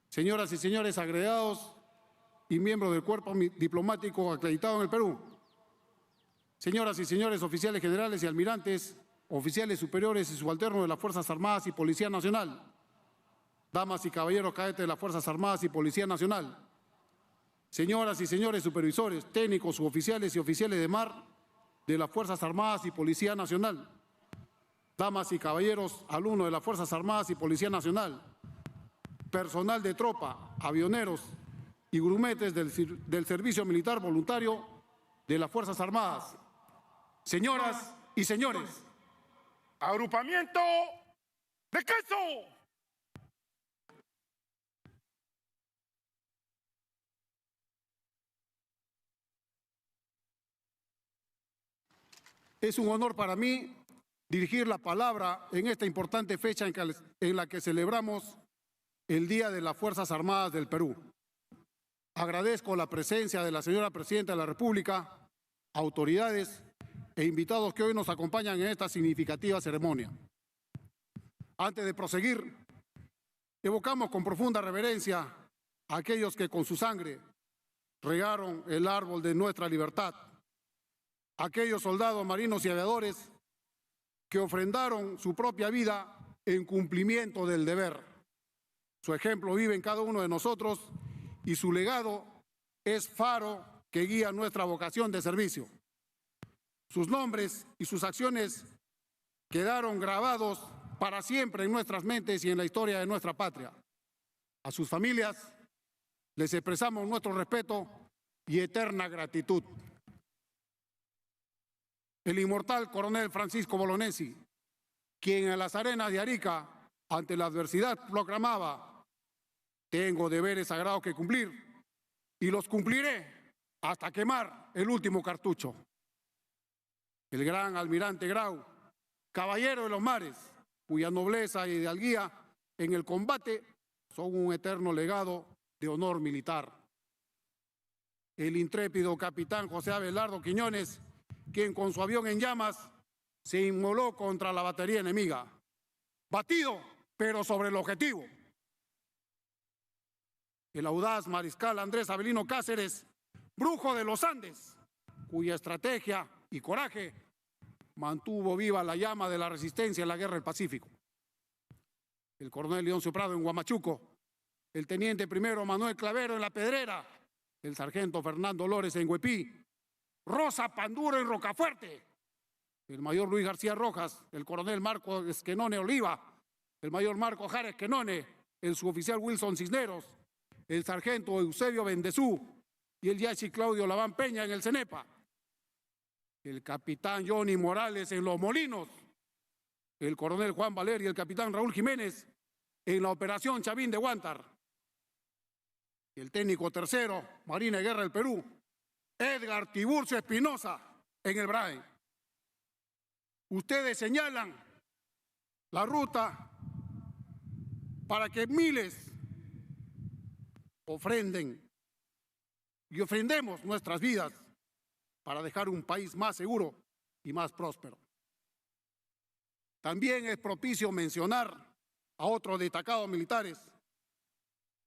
Señoras y señores agregados y miembros del cuerpo diplomático acreditado en el Perú. Señoras y señores oficiales generales y almirantes, oficiales superiores y subalternos de las Fuerzas Armadas y Policía Nacional, damas y caballeros cadetes de las Fuerzas Armadas y Policía Nacional, señoras y señores supervisores, técnicos, suboficiales y oficiales de mar de las Fuerzas Armadas y Policía Nacional, damas y caballeros alumnos de las Fuerzas Armadas y Policía Nacional, personal de tropa, avioneros y grumetes del Servicio Militar Voluntario de las Fuerzas Armadas. Señoras y señores. Agrupamiento de queso. Es un honor para mí dirigir la palabra en esta importante fecha en la que celebramos el Día de las Fuerzas Armadas del Perú. Agradezco la presencia de la señora Presidenta de la República, autoridades e invitados que hoy nos acompañan en esta significativa ceremonia. Antes de proseguir, evocamos con profunda reverencia a aquellos que con su sangre regaron el árbol de nuestra libertad, aquellos soldados, marinos y aviadores que ofrendaron su propia vida en cumplimiento del deber. Su ejemplo vive en cada uno de nosotros y su legado es faro que guía nuestra vocación de servicio. Sus nombres y sus acciones quedaron grabados para siempre en nuestras mentes y en la historia de nuestra patria. A sus familias les expresamos nuestro respeto y eterna gratitud. El inmortal coronel Francisco Bolognesi, quien en las arenas de Arica, ante la adversidad, proclamaba: tengo deberes sagrados que cumplir y los cumpliré hasta quemar el último cartucho. El gran almirante Grau, caballero de los mares, cuya nobleza y hidalguía en el combate son un eterno legado de honor militar. El intrépido capitán José Abelardo Quiñones, quien con su avión en llamas se inmoló contra la batería enemiga, batido pero sobre el objetivo. El audaz mariscal Andrés Avelino Cáceres, brujo de los Andes, cuya estrategia y coraje mantuvo viva la llama de la resistencia en la Guerra del Pacífico. El coronel Leoncio Prado en Huamachuco, el teniente primero Manuel Clavero en La Pedrera, el sargento Fernando Lores en Huepí, Rosa Panduro en Rocafuerte, el mayor Luis García Rojas, el coronel Marco Esquenone Oliva, el mayor Marco Jara Esquenone, el suboficial Wilson Cisneros, el sargento Eusebio Bendezú y el yachi Claudio Labán Peña en el CENEPA, el capitán Johnny Morales en Los Molinos, el coronel Juan Valer y el capitán Raúl Jiménez en la operación Chavín de Huántar, el técnico tercero, Marina de Guerra del Perú, Edgar Tiburcio Espinosa en el BRAE. Ustedes señalan la ruta para que miles ofrenden y ofrendemos nuestras vidas para dejar un país más seguro y más próspero. También es propicio mencionar a otros destacados militares,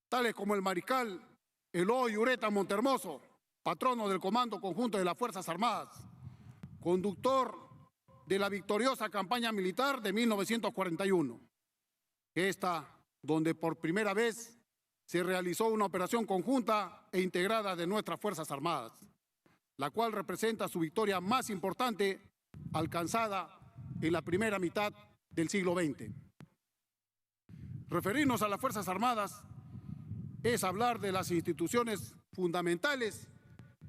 tales como el mariscal Eloy Ureta Montermoso, patrono del Comando Conjunto de las Fuerzas Armadas, conductor de la victoriosa campaña militar de 1941, esta donde por primera vez se realizó una operación conjunta e integrada de nuestras Fuerzas Armadas, la cual representa su victoria más importante alcanzada en la primera mitad del siglo XX. Referirnos a las Fuerzas Armadas es hablar de las instituciones fundamentales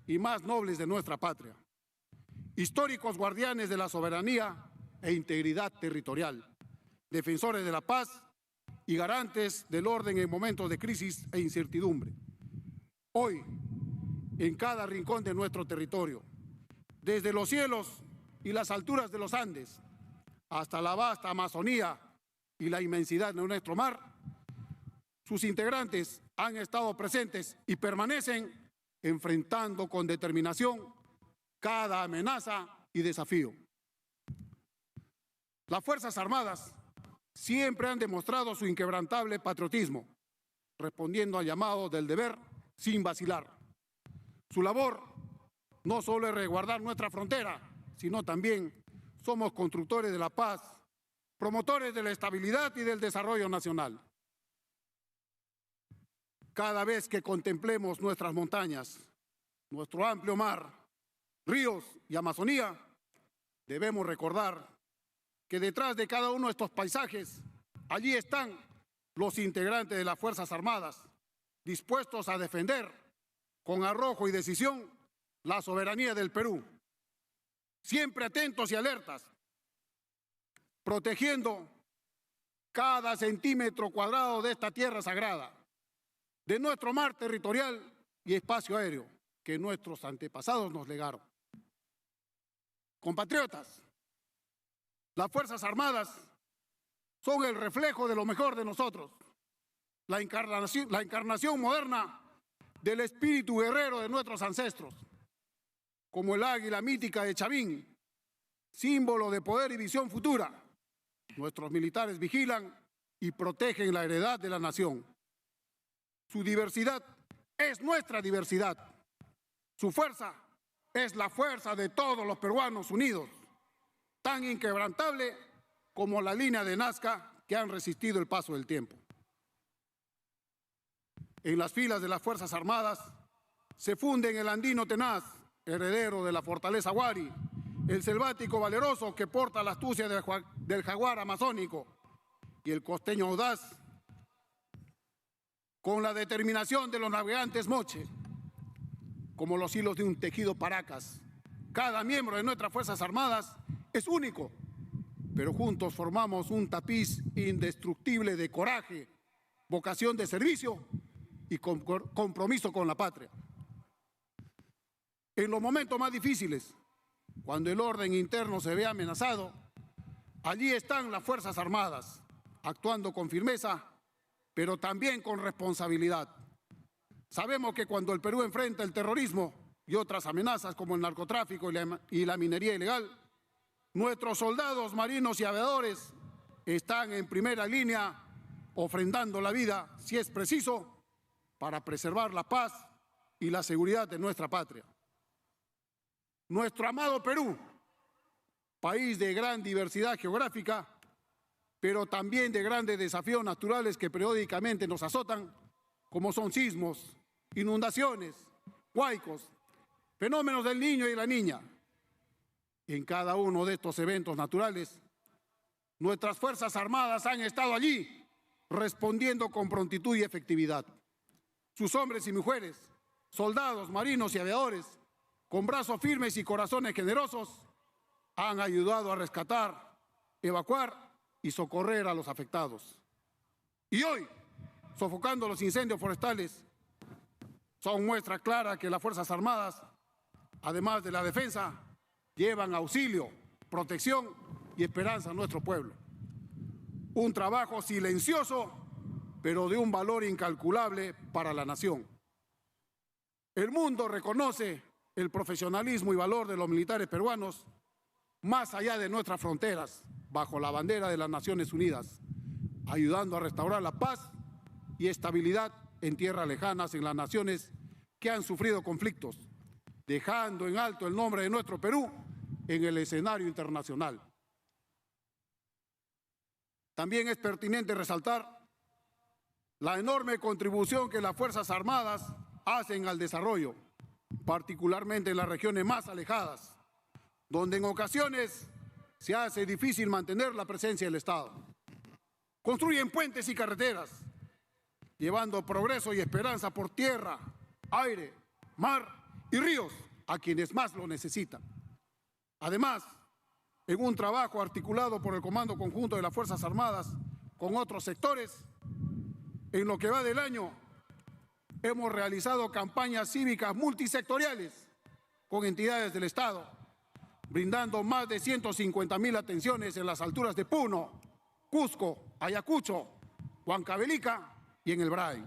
y más nobles de nuestra patria, históricos guardianes de la soberanía e integridad territorial, defensores de la paz y garantes del orden en momentos de crisis e incertidumbre. Hoy, en cada rincón de nuestro territorio, desde los cielos y las alturas de los Andes hasta la vasta Amazonía y la inmensidad de nuestro mar, sus integrantes han estado presentes y permanecen enfrentando con determinación cada amenaza y desafío. Las Fuerzas Armadas siempre han demostrado su inquebrantable patriotismo, respondiendo al llamado del deber sin vacilar. Su labor no solo es resguardar nuestra frontera, sino también somos constructores de la paz, promotores de la estabilidad y del desarrollo nacional. Cada vez que contemplemos nuestras montañas, nuestro amplio mar, ríos y Amazonía, debemos recordar que detrás de cada uno de estos paisajes, allí están los integrantes de las Fuerzas Armadas, dispuestos a defender con arrojo y decisión la soberanía del Perú, siempre atentos y alertas, protegiendo cada centímetro cuadrado de esta tierra sagrada, de nuestro mar territorial y espacio aéreo que nuestros antepasados nos legaron. Compatriotas, las Fuerzas Armadas son el reflejo de lo mejor de nosotros, la encarnación moderna del espíritu guerrero de nuestros ancestros, como el águila mítica de Chavín, símbolo de poder y visión futura. Nuestros militares vigilan y protegen la heredad de la nación. Su diversidad es nuestra diversidad. Su fuerza es la fuerza de todos los peruanos unidos, tan inquebrantable como la línea de Nazca que han resistido el paso del tiempo. En las filas de las Fuerzas Armadas se funden el andino tenaz, heredero de la fortaleza Huari, el selvático valeroso que porta la astucia del jaguar amazónico y el costeño audaz, con la determinación de los navegantes moche, como los hilos de un tejido paracas. Cada miembro de nuestras Fuerzas Armadas es único, pero juntos formamos un tapiz indestructible de coraje, vocación de servicio y compromiso con la patria. En los momentos más difíciles, cuando el orden interno se ve amenazado, allí están las Fuerzas Armadas, actuando con firmeza, pero también con responsabilidad. Sabemos que cuando el Perú enfrenta el terrorismo y otras amenazas como el narcotráfico y la minería ilegal, nuestros soldados, marinos y aviadores están en primera línea ofrendando la vida, si es preciso, para preservar la paz y la seguridad de nuestra patria. Nuestro amado Perú país de gran diversidad geográfica, pero también de grandes desafíos naturales que periódicamente nos azotan, como son sismos, inundaciones, huaicos, fenómenos del Niño y la Niña. En cada uno de estos eventos naturales, nuestras Fuerzas Armadas han estado allí, respondiendo con prontitud y efectividad. Sus hombres y mujeres, soldados, marinos y aviadores, con brazos firmes y corazones generosos, han ayudado a rescatar, evacuar y socorrer a los afectados. Y hoy, sofocando los incendios forestales, son muestra clara que las Fuerzas Armadas, además de la defensa, llevan auxilio, protección y esperanza a nuestro pueblo. Un trabajo silencioso, pero de un valor incalculable para la nación. El mundo reconoce el profesionalismo y valor de los militares peruanos más allá de nuestras fronteras, bajo la bandera de las Naciones Unidas, ayudando a restaurar la paz y estabilidad en tierras lejanas en las naciones que han sufrido conflictos, dejando en alto el nombre de nuestro Perú en el escenario internacional. También es pertinente resaltar la enorme contribución que las Fuerzas Armadas hacen al desarrollo, particularmente en las regiones más alejadas, donde en ocasiones se hace difícil mantener la presencia del Estado. Construyen puentes y carreteras, llevando progreso y esperanza por tierra, aire, mar y ríos a quienes más lo necesitan. Además, en un trabajo articulado por el Comando Conjunto de las Fuerzas Armadas con otros sectores, en lo que va del año, hemos realizado campañas cívicas multisectoriales con entidades del Estado, brindando más de 150.000 atenciones en las alturas de Puno, Cusco, Ayacucho, Huancavelica y en el Brain,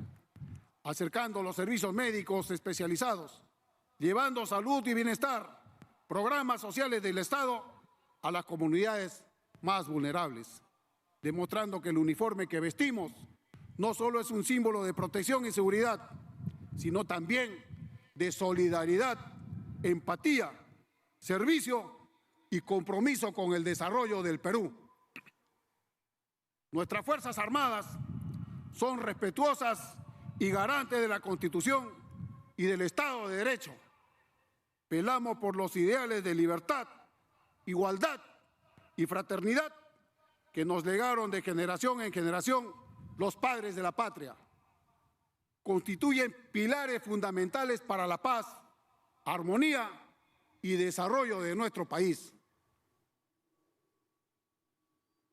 acercando los servicios médicos especializados, llevando salud y bienestar, programas sociales del Estado a las comunidades más vulnerables, demostrando que el uniforme que vestimos no solo es un símbolo de protección y seguridad, sino también de solidaridad, empatía, servicio y compromiso con el desarrollo del Perú. Nuestras Fuerzas Armadas son respetuosas y garantes de la Constitución y del Estado de Derecho. Velamos por los ideales de libertad, igualdad y fraternidad que nos legaron de generación en generación los padres de la patria. Constituyen pilares fundamentales para la paz, armonía y desarrollo de nuestro país.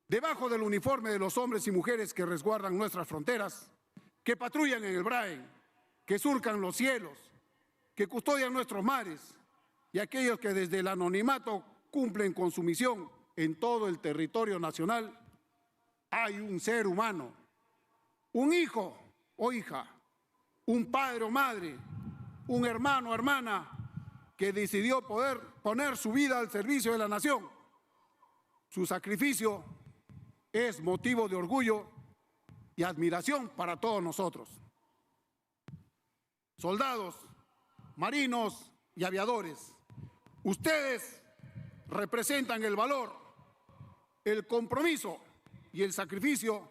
Debajo del uniforme de los hombres y mujeres que resguardan nuestras fronteras, que patrullan en el Brain, que surcan los cielos, que custodian nuestros mares y aquellos que desde el anonimato cumplen con su misión en todo el territorio nacional, hay un ser humano, un hijo o hija, un padre o madre, un hermano o hermana que decidió poder poner su vida al servicio de la nación. Su sacrificio es motivo de orgullo y admiración para todos nosotros. Soldados, marinos y aviadores, ustedes representan el valor, el compromiso y el sacrificio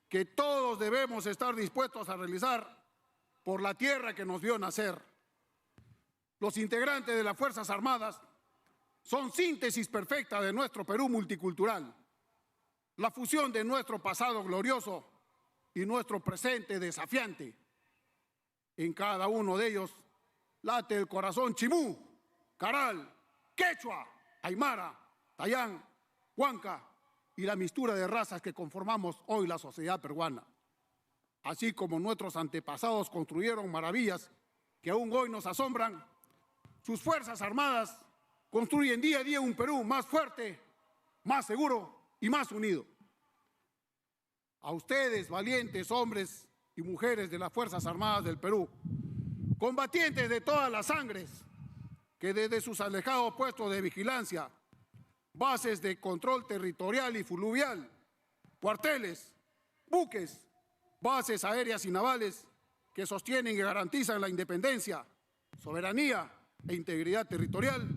que todos debemos estar dispuestos a realizar por la tierra que nos vio nacer. Los integrantes de las Fuerzas Armadas son síntesis perfecta de nuestro Perú multicultural, la fusión de nuestro pasado glorioso y nuestro presente desafiante. En cada uno de ellos late el corazón chimú, caral, quechua, aymara, tayán, huanca y la mixtura de razas que conformamos hoy la sociedad peruana. Así como nuestros antepasados construyeron maravillas que aún hoy nos asombran, sus Fuerzas Armadas construyen día a día un Perú más fuerte, más seguro y más unido. A ustedes, valientes hombres y mujeres de las Fuerzas Armadas del Perú, combatientes de todas las sangres, que desde sus alejados puestos de vigilancia, bases de control territorial y fluvial, cuarteles, buques, bases aéreas y navales que sostienen y garantizan la independencia, soberanía e integridad territorial,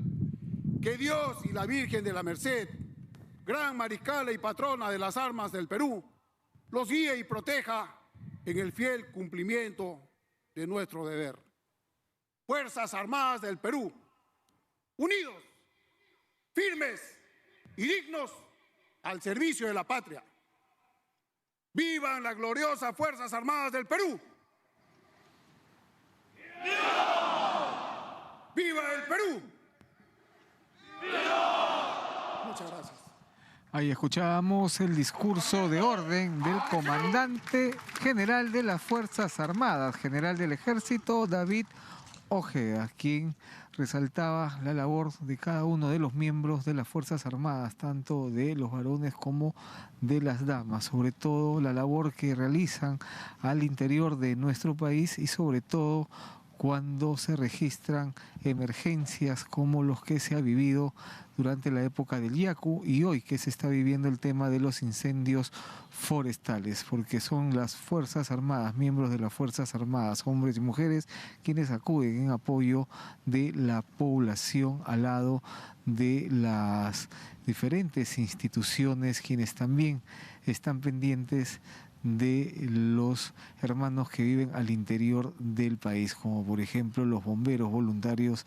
Que Dios y la Virgen de la Merced, gran mariscala y patrona de las armas del Perú, los guíe y proteja en el fiel cumplimiento de nuestro deber. Fuerzas Armadas del Perú, unidos, firmes y dignos al servicio de la patria. ¡Vivan las gloriosas Fuerzas Armadas del Perú! ¡Viva! ¡Viva el Perú! ¡Viva! Muchas gracias. Ahí escuchábamos el discurso de orden del comandante general de las Fuerzas Armadas, general del Ejército, David Ojeda, quien resaltaba la labor de cada uno de los miembros de las Fuerzas Armadas, tanto de los varones como de las damas, sobre todo la labor que realizan al interior de nuestro país y sobre todo cuando se registran emergencias como los que se ha vivido durante la época del Yaku y hoy que se está viviendo el tema de los incendios forestales, porque son las Fuerzas Armadas, miembros de las Fuerzas Armadas, hombres y mujeres, quienes acuden en apoyo de la población al lado de las diferentes instituciones, quienes también están pendientes de los hermanos que viven al interior del país, como por ejemplo los bomberos voluntarios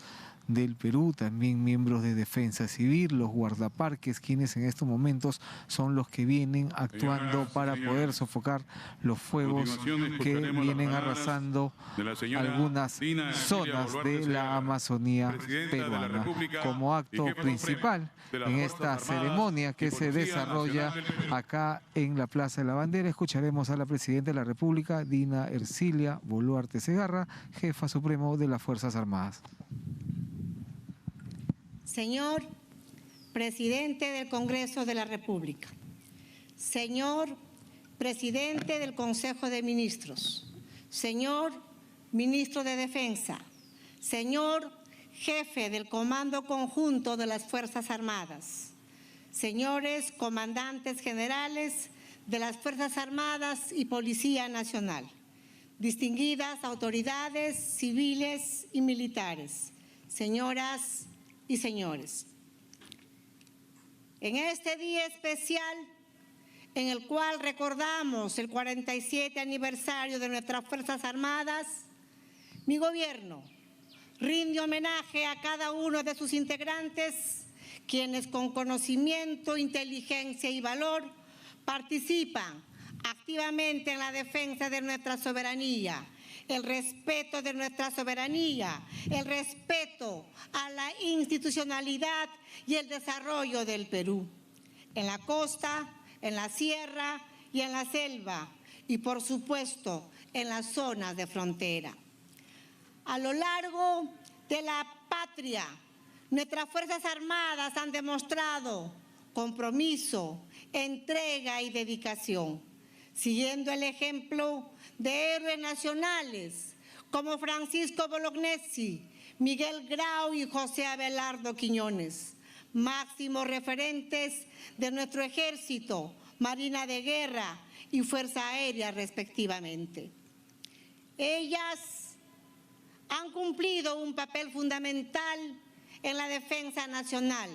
del Perú, también miembros de Defensa Civil, los guardaparques, quienes en estos momentos son los que vienen actuando para poder sofocar los fuegos que vienen arrasando algunas zonas de la Amazonía peruana. Como acto principal en esta ceremonia que se desarrolla acá en la Plaza de la Bandera, escucharemos a la Presidenta de la República, Dina Ercilia Boluarte Segarra, jefa supremo de las Fuerzas Armadas. Señor Presidente del Congreso de la República, señor Presidente del Consejo de Ministros, señor Ministro de Defensa, señor Jefe del Comando Conjunto de las Fuerzas Armadas, señores Comandantes Generales de las Fuerzas Armadas y Policía Nacional, distinguidas autoridades civiles y militares, señoras y señores. En este día especial, en el cual recordamos el 47 aniversario de nuestras Fuerzas Armadas, mi gobierno rinde homenaje a cada uno de sus integrantes, quienes con conocimiento, inteligencia y valor participan activamente en la defensa de nuestra soberanía, el respeto de nuestra soberanía, el respeto a la institucionalidad y el desarrollo del Perú, en la costa, en la sierra y en la selva, y por supuesto en las zonas de frontera. A lo largo de la patria, nuestras Fuerzas Armadas han demostrado compromiso, entrega y dedicación, siguiendo el ejemplo de héroes nacionales como Francisco Bolognesi, Miguel Grau y José Abelardo Quiñones, máximos referentes de nuestro Ejército, Marina de Guerra y Fuerza Aérea respectivamente. Ellas han cumplido un papel fundamental en la defensa nacional,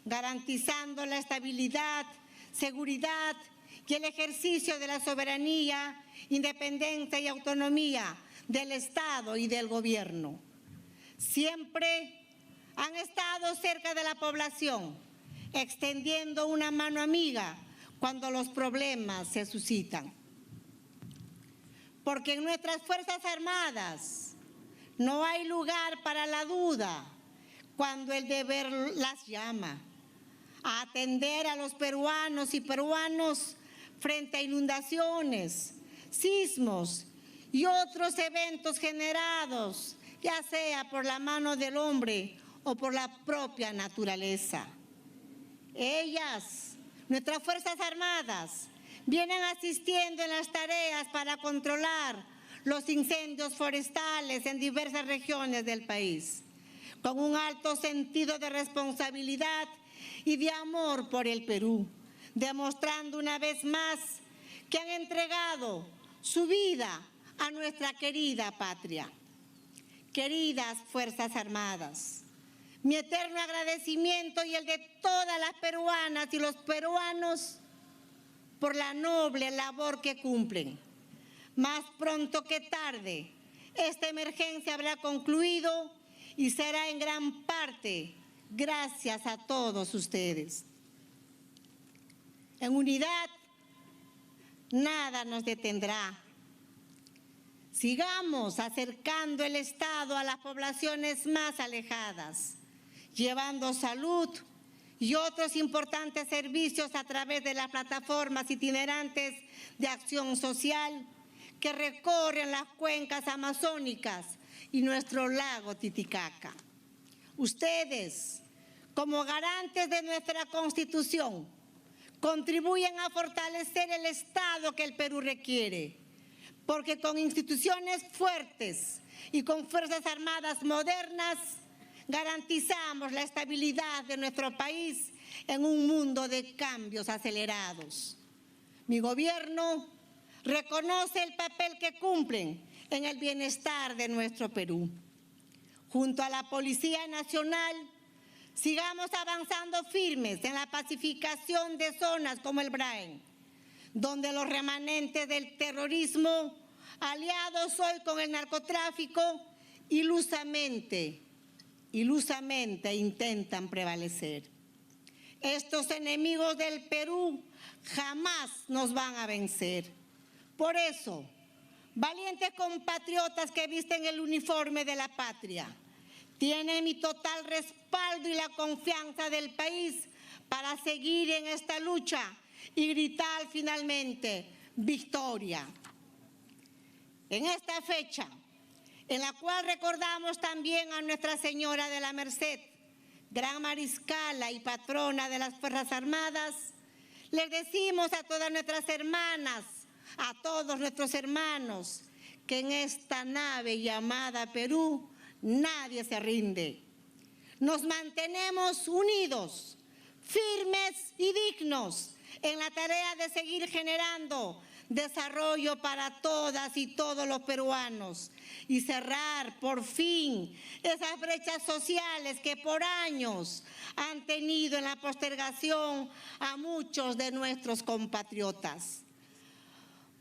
garantizando la estabilidad, seguridad y el ejercicio de la soberanía, independencia y autonomía del Estado y del gobierno. Siempre han estado cerca de la población, extendiendo una mano amiga cuando los problemas se suscitan. Porque en nuestras Fuerzas Armadas no hay lugar para la duda cuando el deber las llama a atender a los peruanos y peruanos frente a inundaciones, sismos y otros eventos generados, ya sea por la mano del hombre o por la propia naturaleza. Ellas, nuestras Fuerzas Armadas, vienen asistiendo en las tareas para controlar los incendios forestales en diversas regiones del país, con un alto sentido de responsabilidad y de amor por el Perú, demostrando una vez más que han entregado su vida a nuestra querida patria. Queridas Fuerzas Armadas, Mi eterno agradecimiento y el de todas las peruanas y los peruanos por la noble labor que cumplen. Más pronto que tarde, esta emergencia habrá concluido y será en gran parte gracias a todos ustedes. En unidad, nada nos detendrá. Sigamos acercando el Estado a las poblaciones más alejadas, llevando salud y otros importantes servicios a través de las plataformas itinerantes de acción social que recorren las cuencas amazónicas y nuestro lago Titicaca. Ustedes, como garantes de nuestra Constitución, contribuyen a fortalecer el Estado que el Perú requiere, porque con instituciones fuertes y con Fuerzas Armadas modernas garantizamos la estabilidad de nuestro país en un mundo de cambios acelerados. Mi gobierno reconoce el papel que cumplen en el bienestar de nuestro Perú. Junto a la Policía Nacional, sigamos avanzando firmes en la pacificación de zonas como el Brain, donde los remanentes del terrorismo, aliados hoy con el narcotráfico, ilusamente intentan prevalecer. Estos enemigos del Perú jamás nos van a vencer. Por eso, valientes compatriotas que visten el uniforme de la patria, tienen mi total respaldo y la confianza del país para seguir en esta lucha y gritar finalmente victoria. En esta fecha, en la cual recordamos también a Nuestra Señora de la Merced, gran mariscala y patrona de las Fuerzas Armadas, les decimos a todas nuestras hermanas, a todos nuestros hermanos, que en esta nave llamada Perú nadie se rinde. Nos mantenemos unidos, firmes y dignos en la tarea de seguir generando desarrollo para todas y todos los peruanos y cerrar por fin esas brechas sociales que por años han tenido en la postergación a muchos de nuestros compatriotas.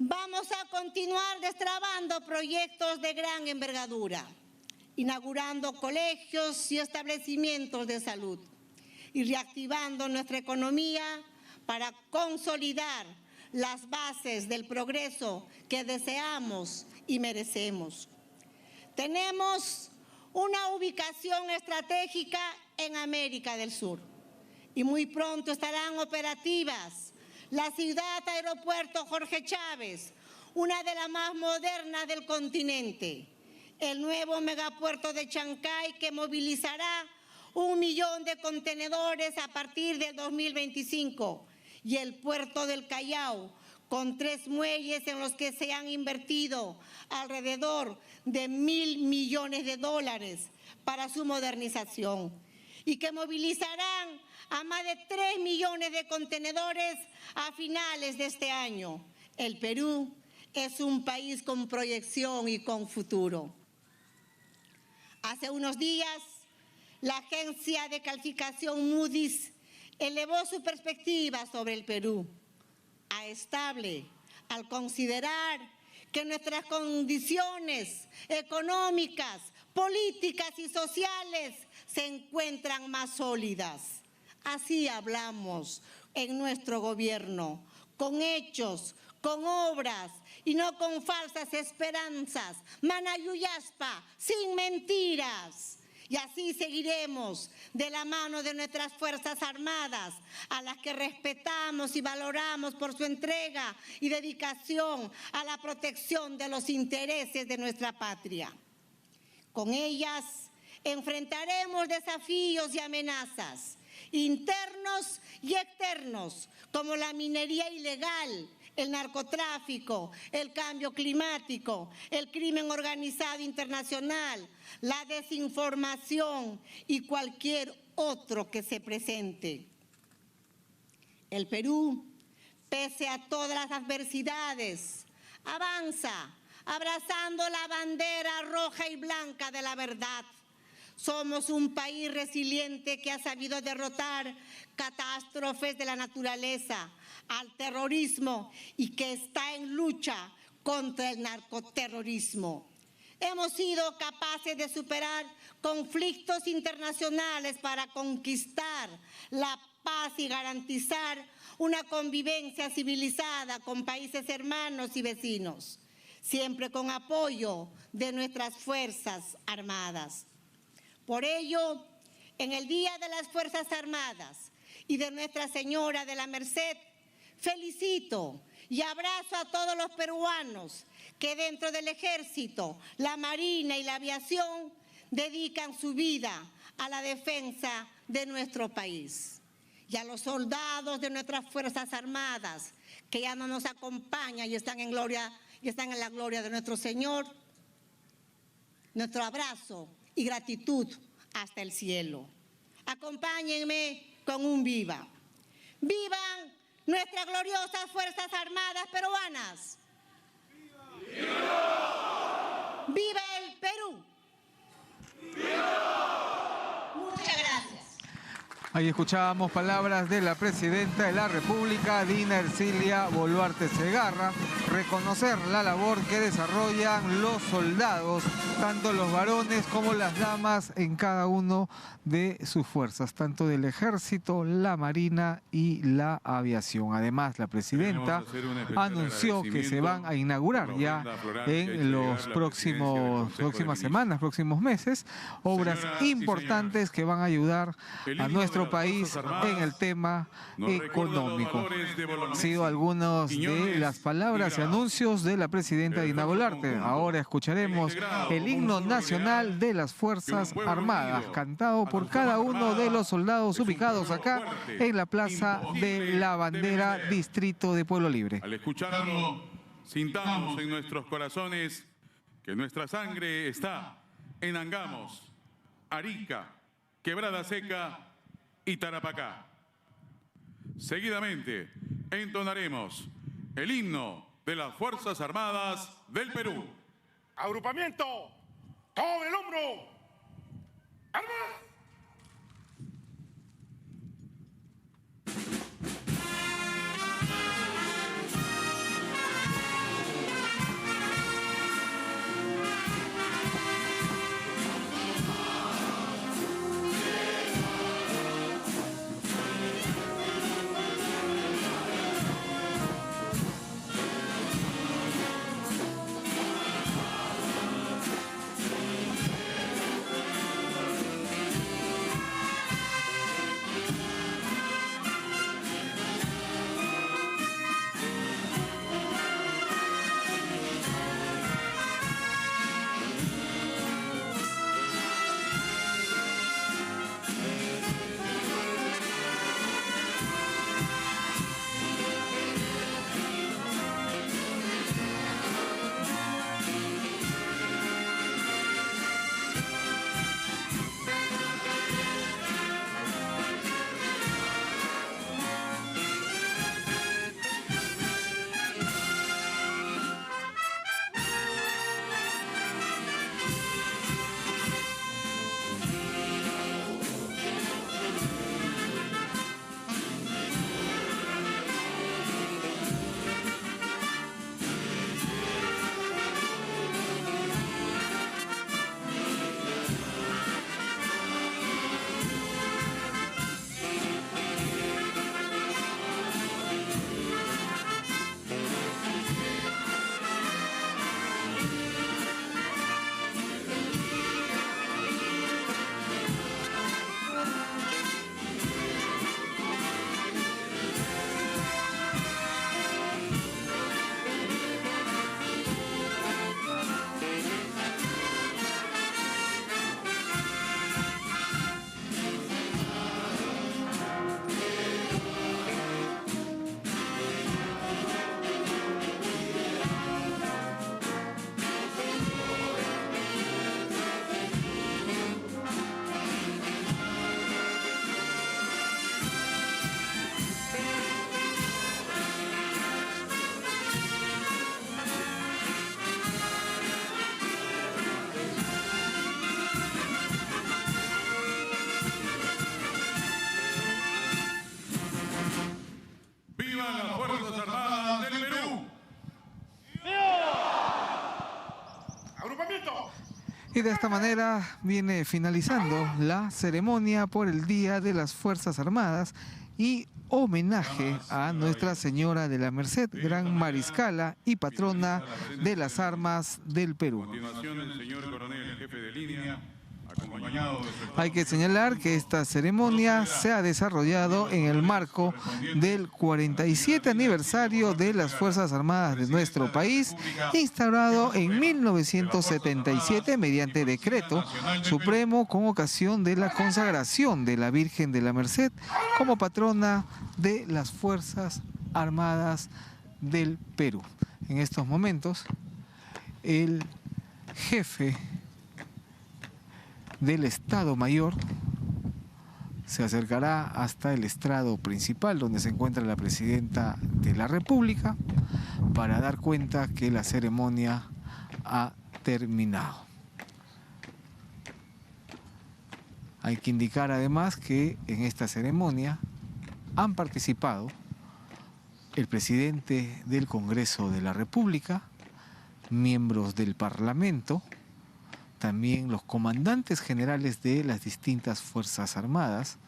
Vamos a continuar destrabando proyectos de gran envergadura, inaugurando colegios y establecimientos de salud y reactivando nuestra economía para consolidar las bases del progreso que deseamos y merecemos. Tenemos una ubicación estratégica en América del Sur y muy pronto estarán operativas la ciudad aeropuerto Jorge Chávez, una de las más modernas del continente, el nuevo megapuerto de Chancay que movilizará 1 millón de contenedores a partir del 2025 y el puerto del Callao con 3 muelles en los que se han invertido alrededor de $1.000 millones para su modernización y que movilizarán a más de 3 millones de contenedores a finales de este año. El Perú es un país con proyección y con futuro. Hace unos días, la agencia de calificación Moody's elevó su perspectiva sobre el Perú a estable al considerar que nuestras condiciones económicas, políticas y sociales se encuentran más sólidas. Así hablamos en nuestro gobierno, con hechos, con obras y no con falsas esperanzas. Manayuyaspa, sin mentiras. Y así seguiremos de la mano de nuestras Fuerzas Armadas, a las que respetamos y valoramos por su entrega y dedicación a la protección de los intereses de nuestra patria. Con ellas enfrentaremos desafíos y amenazas internos y externos, como la minería ilegal, el narcotráfico, el cambio climático, el crimen organizado internacional, la desinformación y cualquier otro que se presente. El Perú, pese a todas las adversidades, avanza abrazando la bandera roja y blanca de la verdad, Somos un país resiliente que ha sabido derrotar catástrofes de la naturaleza, al terrorismo y que está en lucha contra el narcoterrorismo. Hemos sido capaces de superar conflictos internacionales para conquistar la paz y garantizar una convivencia civilizada con países hermanos y vecinos, siempre con apoyo de nuestras Fuerzas Armadas. Por ello, en el Día de las Fuerzas Armadas y de Nuestra Señora de la Merced, felicito y abrazo a todos los peruanos que dentro del Ejército, la Marina y la Aviación dedican su vida a la defensa de nuestro país. Y a los soldados de nuestras Fuerzas Armadas que ya no nos acompañan y están en la gloria de nuestro Señor, nuestro abrazo y gratitud hasta el cielo. Acompáñenme con un viva. ¡Vivan nuestras gloriosas Fuerzas Armadas peruanas! ¡Viva! ¡Viva el Perú! ¡Viva! Muchas gracias. Ahí escuchábamos palabras de la Presidenta de la República, Dina Ercilia Boluarte Segarra, reconocer la labor que desarrollan los soldados, tanto los varones como las damas en cada uno de sus fuerzas, tanto del Ejército, la Marina y la Aviación. Además, la Presidenta anunció que se van a inaugurar ya en los próximas semanas, próximos meses, obras importantes que van a ayudar a nuestro país en el tema económico. Han sido algunos de las palabras y anuncios de la Presidenta Dina Boluarte. Ahora escucharemos el himno nacional de las Fuerzas Armadas, cantado por cada uno de los soldados ubicados acá en la Plaza de la Bandera, Distrito de Pueblo Libre. Al escucharlo, sintamos en nuestros corazones que nuestra sangre está en Angamos, Arica, Quebrada Seca y Tarapacá. Seguidamente entonaremos el himno de las Fuerzas Armadas del Perú. Agrupamiento, todo el hombro. ¡Armas! Y de esta manera viene finalizando la ceremonia por el Día de las Fuerzas Armadas y homenaje a Nuestra Señora de la Merced, gran mariscala y patrona de las armas del Perú. A continuación, el señor coronel, jefe de línea, acompañado de su... Hay que señalar que esta ceremonia se ha desarrollado en el marco del 47 aniversario de las Fuerzas Armadas de nuestro país, instaurado en 1977 mediante decreto supremo con ocasión de la consagración de la Virgen de la Merced como patrona de las Fuerzas Armadas del Perú. En estos momentos, el jefe del Estado Mayor se acercará hasta el estrado principal donde se encuentra la Presidenta de la República para dar cuenta que la ceremonia ha terminado. Hay que indicar además que en esta ceremonia han participado el Presidente del Congreso de la República, miembros del Parlamento, también los comandantes generales de las distintas Fuerzas Armadas,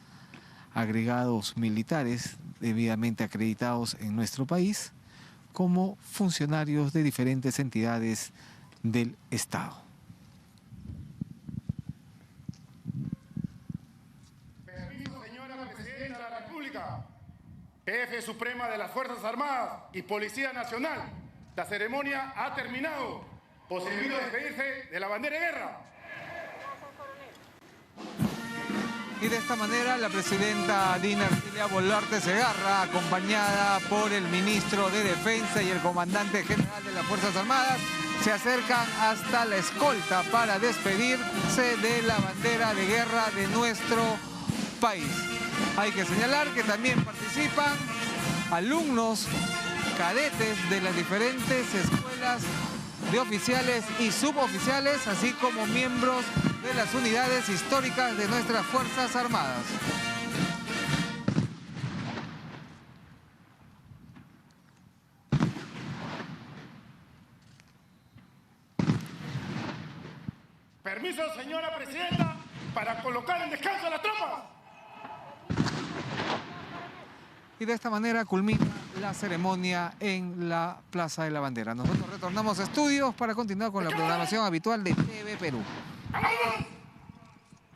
agregados militares debidamente acreditados en nuestro país, como funcionarios de diferentes entidades del Estado. Permiso, señora Presidenta de la República, Jefe Suprema de las Fuerzas Armadas y Policía Nacional, la ceremonia ha terminado. Procedido a despedirse de la bandera de guerra. Y de esta manera la presidenta Dina Ercilia Boluarte Segarra, acompañada por el ministro de Defensa y el comandante general de las Fuerzas Armadas, se acercan hasta la escolta para despedirse de la bandera de guerra de nuestro país. Hay que señalar que también participan alumnos, cadetes de las diferentes escuelas de oficiales y suboficiales, así como miembros de las unidades históricas de nuestras Fuerzas Armadas. Permiso, señora Presidenta, para colocar en descanso a la tropa. Y de esta manera culmina la ceremonia en la Plaza de la Bandera. Nosotros retornamos a estudios para continuar con la programación habitual de TV Perú. ¡Vamos!